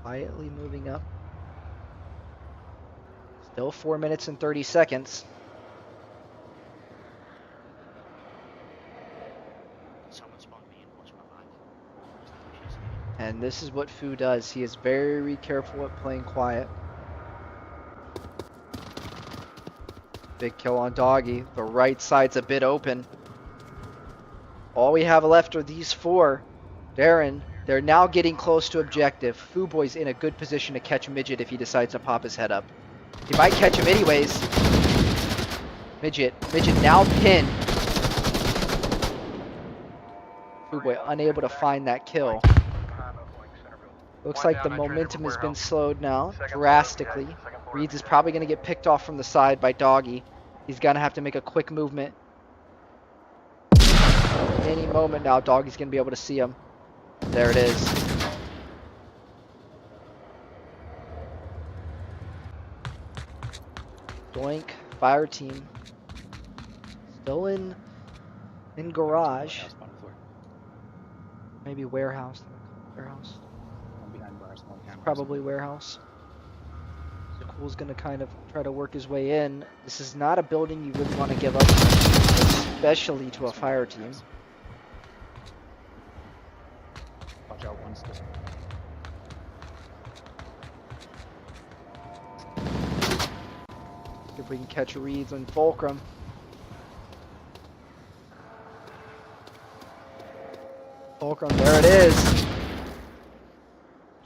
quietly moving up. Still 4 minutes and 30 seconds. And this is what Fu does. He is very careful at playing quiet. Big kill on Doggy. The right side's a bit open. All we have left are these 4. Darren, they're now getting close to objective. Fuboy's in a good position to catch Midget if he decides to pop his head up. He might catch him anyways. Midget now pinned. Fuboy unable to find that kill. Looks like the momentum has been slowed now drastically. Reeds is probably going to get picked off from the side by Doggy. He's going to have to make a quick movement. Any moment now, Doggy's going to be able to see him. There it is. Doink, fire team. Still in garage. Maybe warehouse. Warehouse. Probably warehouse. So Cool's gonna kind of try to work his way in. This is not a building you really want to give up, especially to a fire team. Watch out, one step. if we can catch Reeds and Fulcrum. Fulcrum, there it is.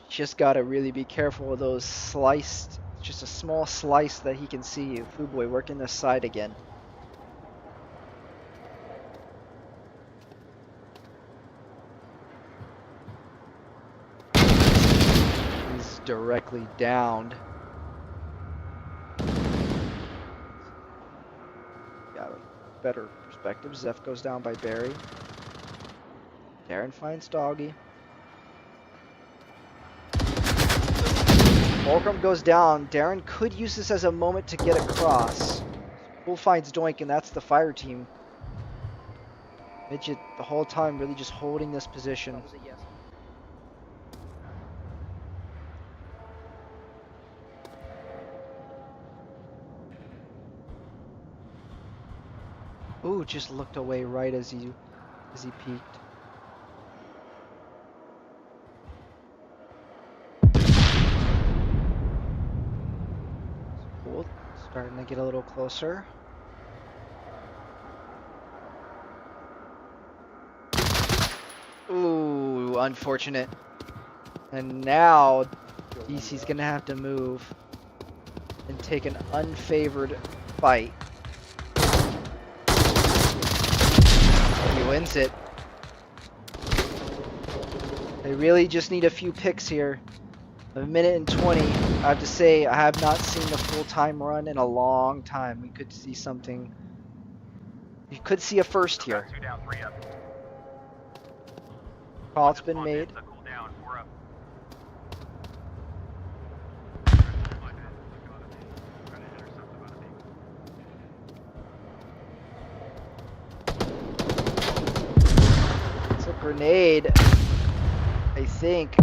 Just gotta really be careful with those sliced, just a small slice that he can see you. Fuboy working this side again. He's directly downed. Got a better perspective. Zeph goes down by Barry. Darren finds Doggy. Fulcrum goes down. Darren could use this as a moment to get across. Bull finds Doink, and that's the fire team. Midget the whole time really just holding this position. That was a yes. Ooh, just looked away right as he peeked. Cool. Starting to get a little closer. Ooh, unfortunate. And now DC's gonna have to move and take an unfavored fight. He wins it. They really just need a few picks here. A minute and 20. I have to say, I have not seen the full-time run in a long time. We could see something. You could see a first here. Call's been made. It's a grenade. I think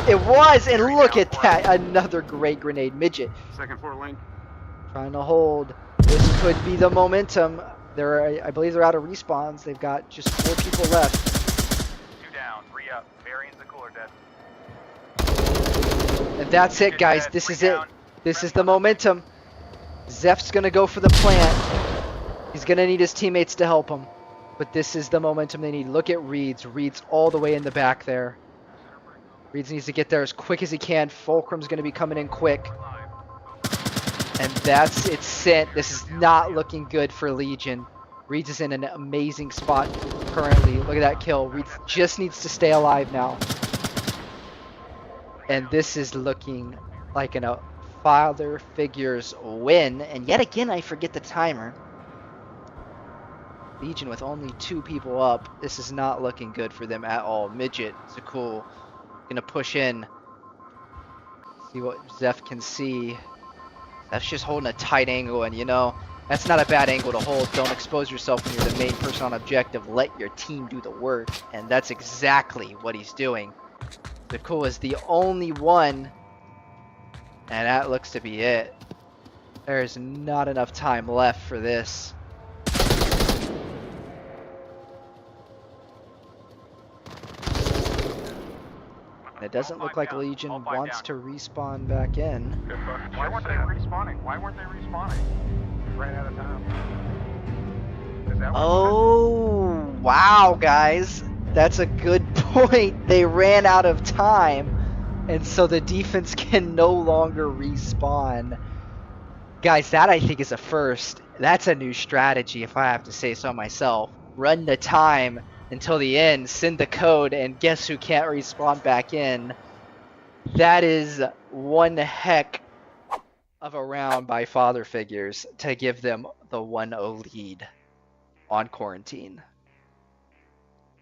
it was, and look at that, another great grenade. Midget Second floor link. trying to hold. This could be the momentum. I believe they're out of respawns. They've got just 4 people left. 2 down, 3 up. Varian's the cooler dead. And that's it, guys. This is it. This is the momentum. Zeph's gonna go for the plant. He's gonna need his teammates to help him, but this is the momentum they need. Look at Reeds. Reeds all the way in the back there. Reeds needs to get there as quick as he can. Fulcrum's going to be coming in quick. And that's it sent. This is not looking good for Legion. Reeds is in an amazing spot currently. Look at that kill. Reeds just needs to stay alive now. And this is looking like a Father Figures win. And yet again, I forget the timer. Legion with only 2 people up. This is not looking good for them at all. Midget, Zakul, gonna push in. See what Zeph can see. Zeph's just holding a tight angle, and you know, that's not a bad angle to hold. Don't expose yourself when you're the main person on objective. Let your team do the work, and that's exactly what he's doing. Zakul is the only one, and that looks to be it. There's not enough time left for this. It doesn't look like Legion wants to respawn back in. Why weren't they respawning? Why weren't they respawning? Ran out of time. Is that what Oh, wow, guys. That's a good point. They ran out of time, and so the defense can no longer respawn. Guys, that I think is a first. That's a new strategy, if I have to say so myself. Run the time until the end, send the code, and guess who can't respawn back in? That is one heck of a round by Father Figures to give them the 1-0 lead on Quarantine.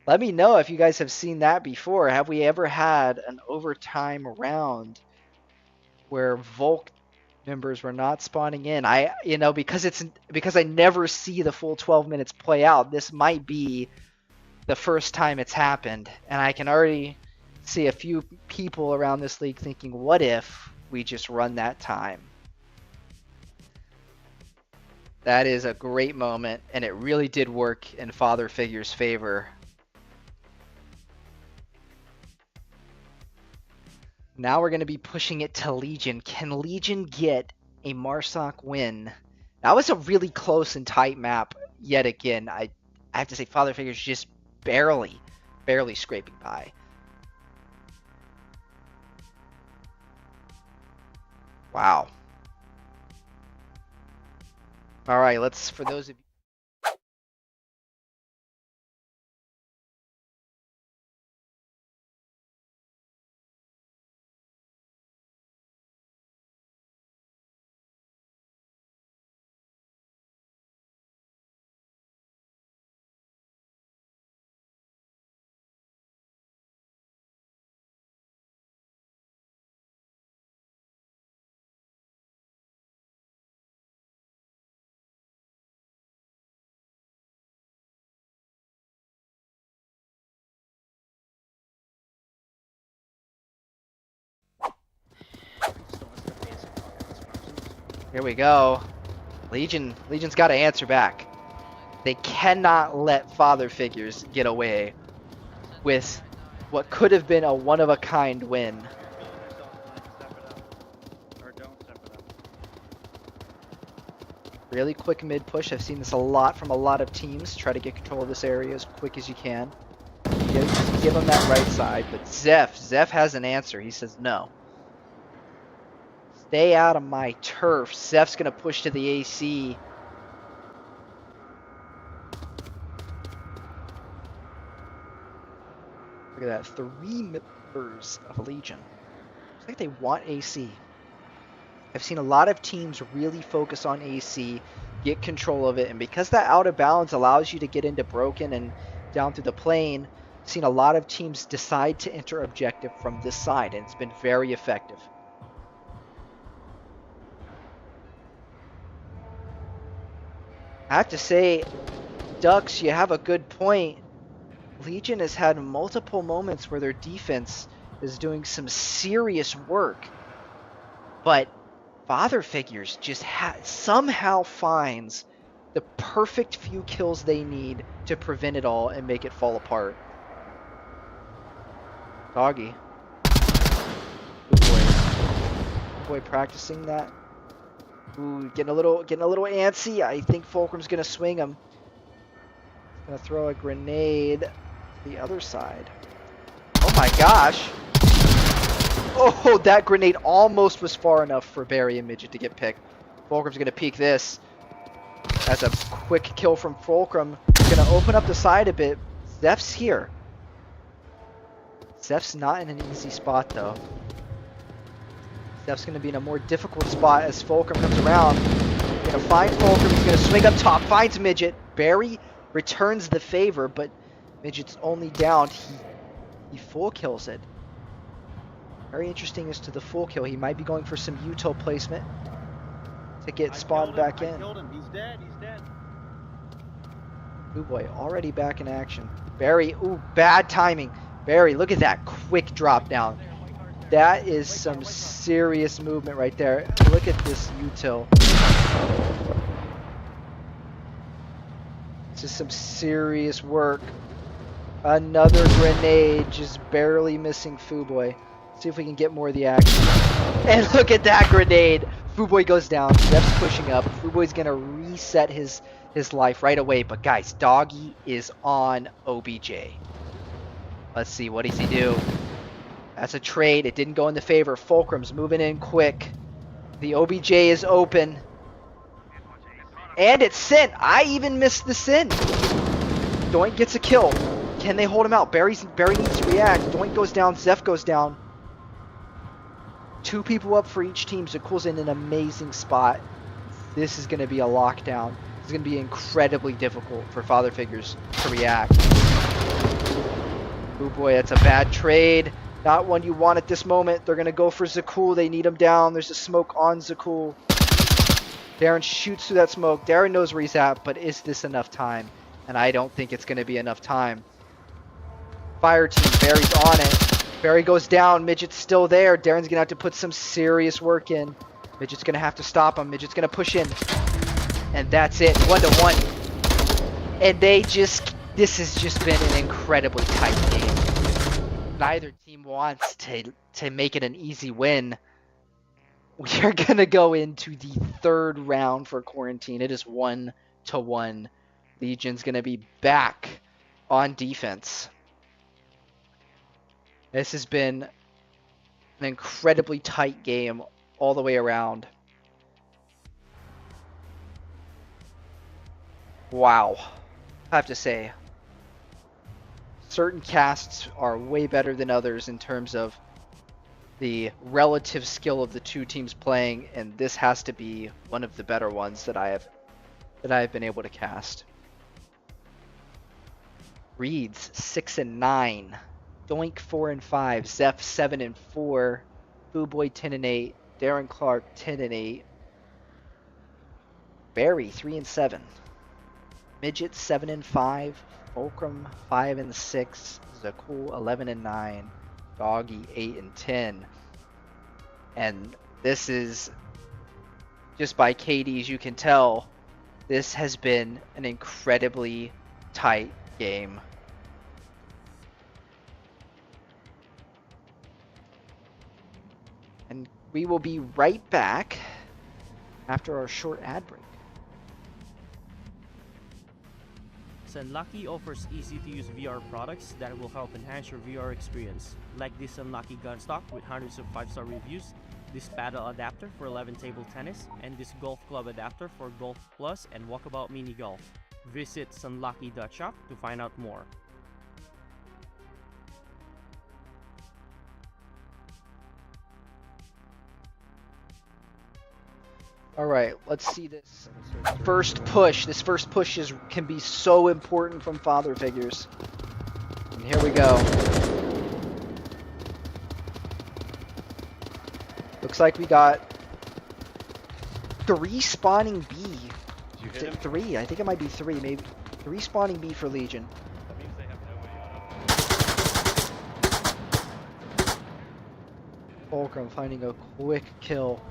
Let me know if you guys have seen that before. Have we ever had an overtime round where Volk members were not spawning in? Because I never see the full 12 minutes play out, this might be the first time it's happened, and I can already see a few people around this league thinking, what if we just run that time? That is a great moment, and it really did work in Father Figure's favor. Now we're going to be pushing it to Legion. Can Legion get a Marsoc win That was a really close and tight map yet again. I have to say Father Figures just barely scraping by. Wow. All right, let's, for those of you Here we go. Legion's got to answer back. They cannot let Father Figures get away with what could have been a one-of-a-kind win. Really quick mid push. I've seen this a lot from a lot of teams. Try to get control of this area as quick as you can. Give them that right side. But Zeph has an answer. He says no. Stay out of my turf. Zeph's going to push to the AC. Look at that. 3 members of Legion. Looks like they want AC. I've seen a lot of teams really focus on AC, get control of it, and because that out of bounds allows you to get into broken and down through the plane, I've seen a lot of teams decide to enter objective from this side, and it's been very effective. I have to say, Ducks, you have a good point. Legion has had multiple moments where their defense is doing some serious work, but Father Figures just somehow finds the perfect few kills they need to prevent it all and make it fall apart. Doggy. Good boy practicing that. Ooh, getting a little antsy. I think Fulcrum's gonna swing him. He's gonna throw a grenade to the other side. Oh my gosh. Oh, that grenade almost was far enough for Barry and Midget to get picked. Fulcrum's gonna peek this. That's a quick kill from Fulcrum. Gonna open up the side a bit. Zeph's here. Zeph's not in an easy spot though. Zeph's going to be in a more difficult spot as Fulcrum comes around. Going to find Fulcrum. He's going to swing up top. Finds Midget. Barry returns the favor, but Midget's only down. He full kills it. Very interesting as to the full kill. He might be going for some util placement to get spawned back in. He's dead. Ooh boy, already back in action. Barry, ooh, bad timing. Barry, look at that quick drop down. That is some serious movement right there. Look at this util. This is some serious work. Another grenade, just barely missing Fuboy. See if we can get more of the action. And look at that grenade. Fuboy goes down. Zeph's pushing up. Fuboy's gonna reset his life right away. But guys, Doggy is on OBJ. Let's see, what does he do? That's a trade. It didn't go in the favor. Fulcrum's moving in quick. The OBJ is open. And it's Sin. I even missed the Sin. Doink gets a kill. Can they hold him out? Barry needs to react. Doink goes down. Zeph goes down. 2 people up for each team. Zakul's in an amazing spot. This is going to be a lockdown. This is going to be incredibly difficult for Father Figures to react. Oh boy, that's a bad trade. Not one you want at this moment. They're going to go for Zakul. They need him down. There's a smoke on Zakul. Darren shoots through that smoke. Darren knows where he's at, but is this enough time? And I don't think it's going to be enough time. Fire team, Barry's on it. Barry goes down. Midget's still there. Darren's going to have to put some serious work in. Midget's going to have to stop him. Midget's going to push in. And that's it. 1-1. And this has just been an incredibly tight game. Neither team wants to make it an easy win. We are going to go into the third round for quarantine. It is 1-1. Legion's going to be back on defense. This has been an incredibly tight game all the way around. Wow. I have to say, certain casts are way better than others in terms of the relative skill of the two teams playing, and this has to be one of the better ones that I have been able to cast. Reeds 6-9, Doink 4-5, Zeph 7-4, Booboy 10-8, Darren Clark 10-8, Barry 3-7, Midget 7-5, Fulcrum 5-6, Zakul 11-9, Doggy 8-10, and this is just by KDs you can tell this has been an incredibly tight game. And we will be right back after our short ad break. Unlucky offers easy-to-use VR products that will help enhance your VR experience, like this Unlucky gunstock with hundreds of 5-star reviews, this paddle adapter for 11 table tennis, and this golf club adapter for Golf Plus and Walkabout Mini Golf. Visit sunlucky.shop to find out more. All right, let's see this first push. This first push can be so important from father figures. And here we go. Looks like we got 3 spawning B. Did you hit him? 3, I think it might be 3, maybe 3 spawning B for Legion. That means they have nobody on up. Fulcrum finding a quick kill.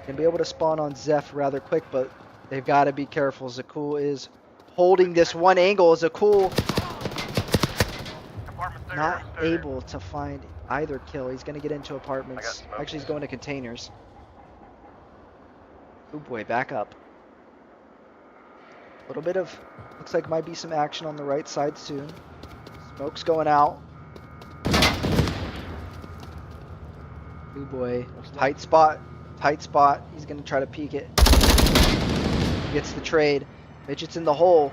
Gonna be able to spawn on Zeph rather quick, but they've got to be careful. Zakul is holding this one angle. Zakul not able to find either kill. He's gonna get into apartments. Actually, he's going to containers. Oh boy, back up. A little bit of, looks like might be some action on the right side soon. Smoke's going out. Oh boy, tight spot. Tight spot. He's going to try to peek it. Gets the trade. Midget's in the hole.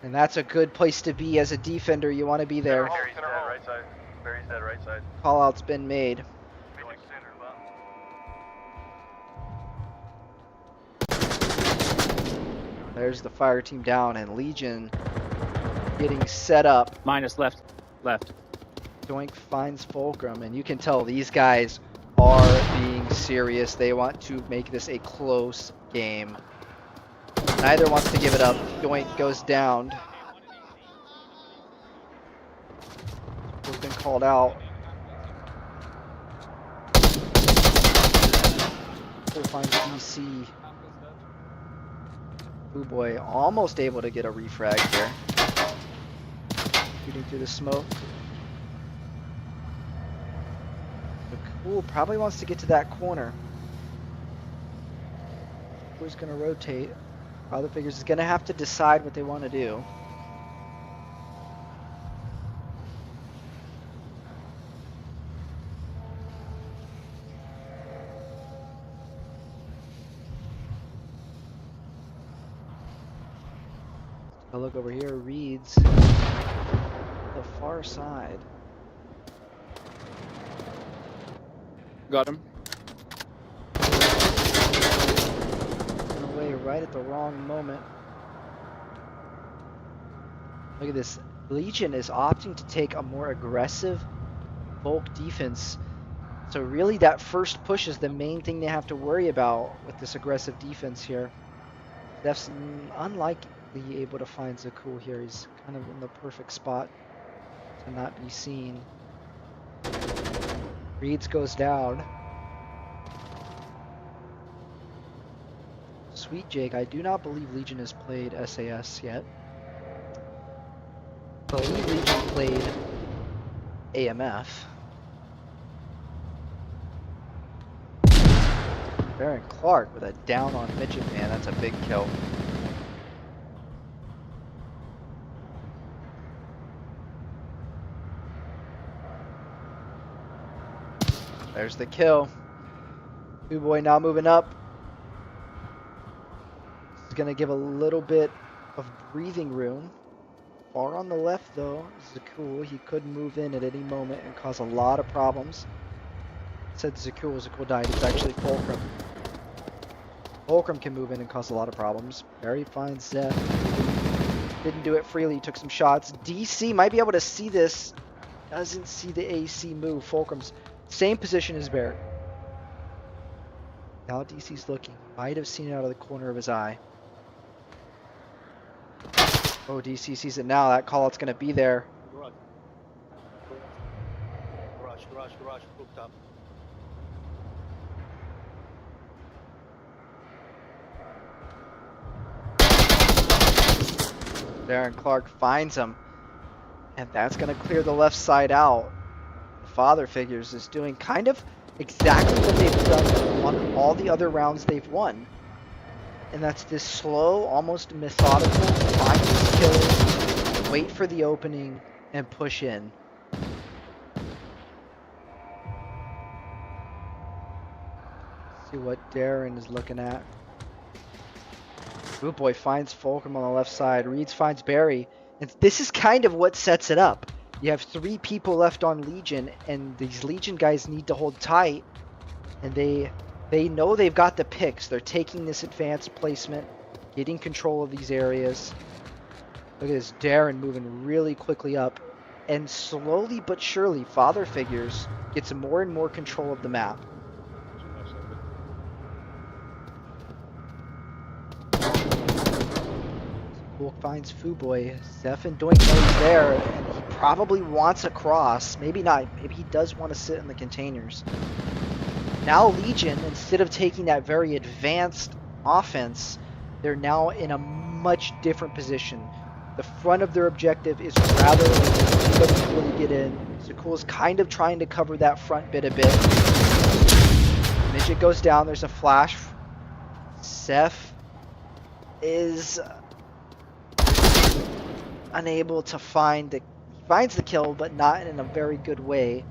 And that's a good place to be as a defender. You want to be there. Barry's dead, right side. Barry's dead, right side. Call out's been made. There's the fire team down, and Legion getting set up. Minus left. Left. Doink finds Fulcrum, and you can tell these guys are being serious. They want to make this a close game. Neither wants to give it up. Doink goes down. Has been called out. Full finds DC. Ooh boy, almost able to get a refrag here. Shooting through the smoke. Ooh, probably wants to get to that corner. Who's going to rotate? Father Figures is going to have to decide what they want to do. I'll look over here. Reeds. The far side. Got him. Away right at the wrong moment. Look at this. Legion is opting to take a more aggressive bulk defense. So really that first push is the main thing they have to worry about with this aggressive defense here. Zeph's unlikely able to find Zakul here. He's kind of in the perfect spot to not be seen. Reeds goes down. Sweet Jake, I do not believe Legion has played SAS yet. I believe Legion played AMF. Baron Clark with a down on midget man. That's a big kill. There's the kill. Boy now moving up. This is going to give a little bit of breathing room. Far on the left, though, Zakul. He could move in at any moment and cause a lot of problems. Said Zakul. Zakul died. It's actually Fulcrum. Fulcrum can move in and cause a lot of problems. Barry finds Zeph. Didn't do it freely. Took some shots. DC might be able to see this. Doesn't see the AC move. Fulcrum's same position as Barry. Now DC's looking. Might have seen it out of the corner of his eye. Oh, DC sees it now. That call out's going to be there. Garage, rooftop. Darren Clark finds him. And that's going to clear the left side out. The Father Figures is doing kind of exactly what they've done on all the other rounds they've won. And that's this slow, almost methodical, find these kills, wait for the opening, and push in. See what Darren is looking at. Boy finds Fulcrum on the left side. Reeds finds Barry. And this is kind of what sets it up. You have 3 people left on Legion, and these Legion guys need to hold tight. And they know they've got the picks. They're taking this advanced placement, getting control of these areas. Look at this Darren moving really quickly up. And slowly but surely, Father Figures gets more and more control of the map. Cool finds Fuboy. Zeph and Doink know he's there, and he probably wants a cross. Maybe not. Maybe he does want to sit in the containers. Now Legion, instead of taking that very advanced offense, they're now in a much different position. The front of their objective is rather looking to really get in. Zakul's kind of trying to cover that front bit a bit. Midget goes down. There's a flash. Zeph is unable to find the... He finds the kill, but not in a very good way.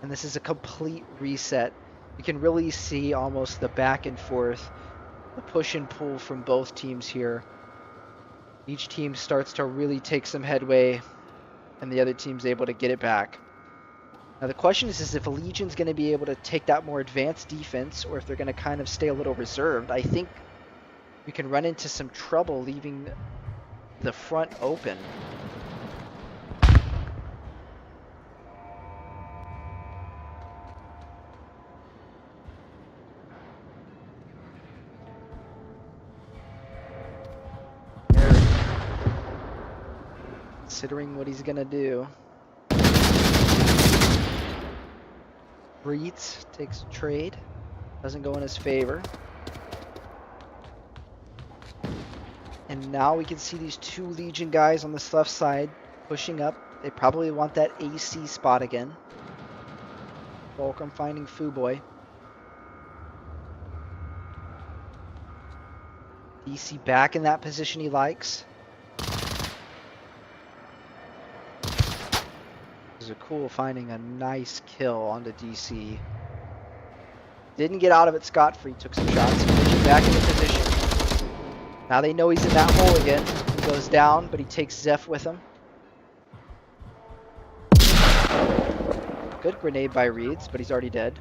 And this is a complete reset. You can really see almost the back and forth, the push and pull from both teams here. Each team starts to really take some headway, and the other team's able to get it back. Now the question is if Legion's going to be able to take that more advanced defense, or if they're going to kind of stay a little reserved. I think we can run into some trouble leaving the front open. Considering what he's gonna do. Breeds takes a trade. Doesn't go in his favor. And now we can see these 2 Legion guys on this left side pushing up. They probably want that AC spot again. Fulcrum finding Fuboy. DC back in that position he likes. Zakul finding a nice kill onto DC. Didn't get out of it scot-free. Took some shots. Back into position. Now they know he's in that hole again. He goes down, but he takes Zeph with him. Good grenade by Reeds, but he's already dead.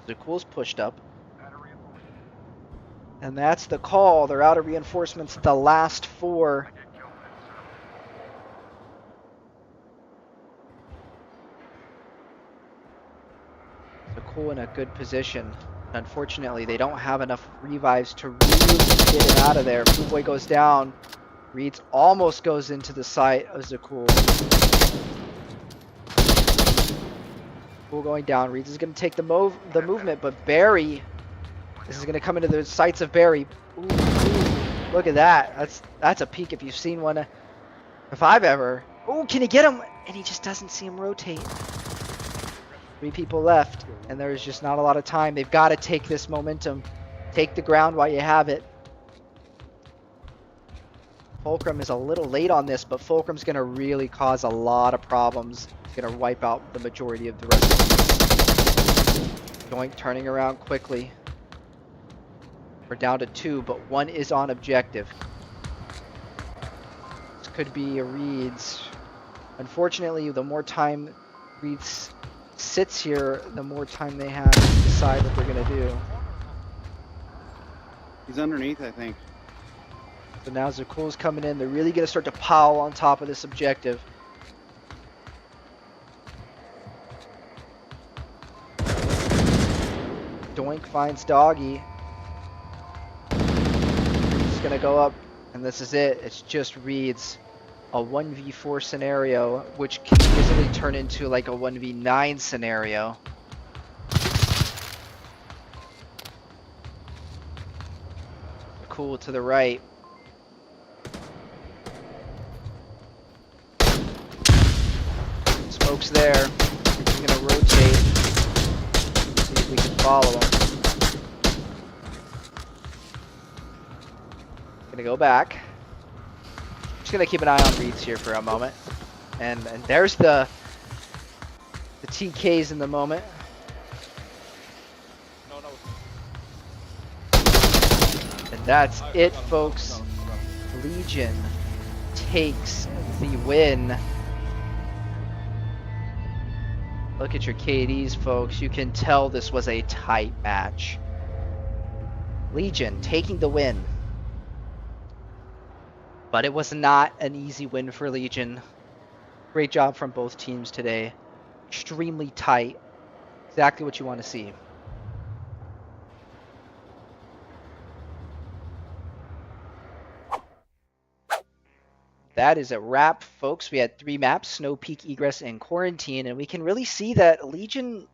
Zakul's pushed up. And that's the call. They're out of reinforcements. The last 4. Zakul in a good position. Unfortunately, they don't have enough revives to really get him out of there. Fuboy goes down. Reeds almost goes into the sight of Zakul. Zakul going down. Reeds is going to take the movement, but Barry... This is going to come into the sights of Barry. Ooh, look at that. That's a peek if you've seen one. If I've ever... Oh, can he get him? And he just doesn't see him rotate. 3 people left, and there's just not a lot of time. They've got to take this momentum. Take the ground while you have it. Fulcrum is a little late on this, but Fulcrum's going to really cause a lot of problems. He's going to wipe out the majority of the rest of the team. Doink turning around quickly. We're down to 2, but 1 is on objective. This could be a Reeds. Unfortunately, the more time Reeds sits here, the more time they have to decide what they're going to do. He's underneath, I think. So now Zakul's coming in. They're really going to start to pile on top of this objective. Doink finds Doggy. He's going to go up, and this is it. It's just Reeds. A 1v4 scenario, which can easily turn into like a 1v9 scenario. Cool to the right. Smoke's there. He's gonna rotate. See if we can follow him. Gonna go back. Just gonna keep an eye on Reeds here for a moment. And there's the TKs in the moment. And that's it, folks. Legion takes the win. Look at your KDs, folks. You can tell this was a tight match. Legion taking the win. But it was not an easy win for Legion. Great job from both teams today. Extremely tight. Exactly what you want to see. That is a wrap, folks. We had 3 maps, Snow Peak, Egress, and Quarantine, and we can really see that Legion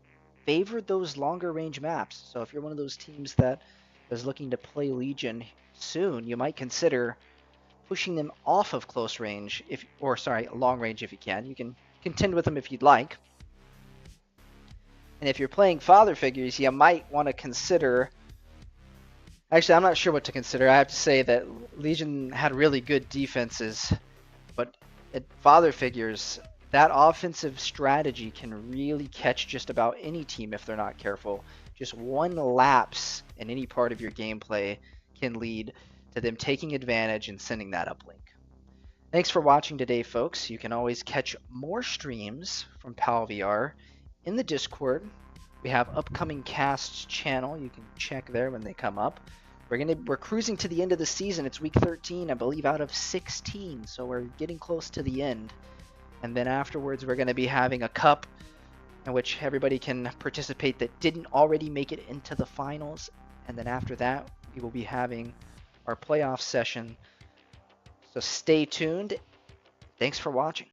favored those longer range maps. So if you're one of those teams that is looking to play Legion soon, you might consider pushing them off of close range, long range if you can. You can contend with them if you'd like. And if you're playing Father Figures, you might want to consider... Actually, I'm not sure what to consider. I have to say that Legion had really good defenses, but at Father Figures, that offensive strategy can really catch just about any team if they're not careful. Just one lapse in any part of your gameplay can lead to them taking advantage and sending that uplink. Thanks for watching today, folks. You can always catch more streams from PalVR in the Discord. We have upcoming casts channel. You can check there when they come up. We're cruising to the end of the season. It's week 13, I believe, out of 16. So we're getting close to the end. And then afterwards, we're going to be having a cup in which everybody can participate that didn't already make it into the finals. And then after that, we will be having our playoff session. So stay tuned. Thanks for watching.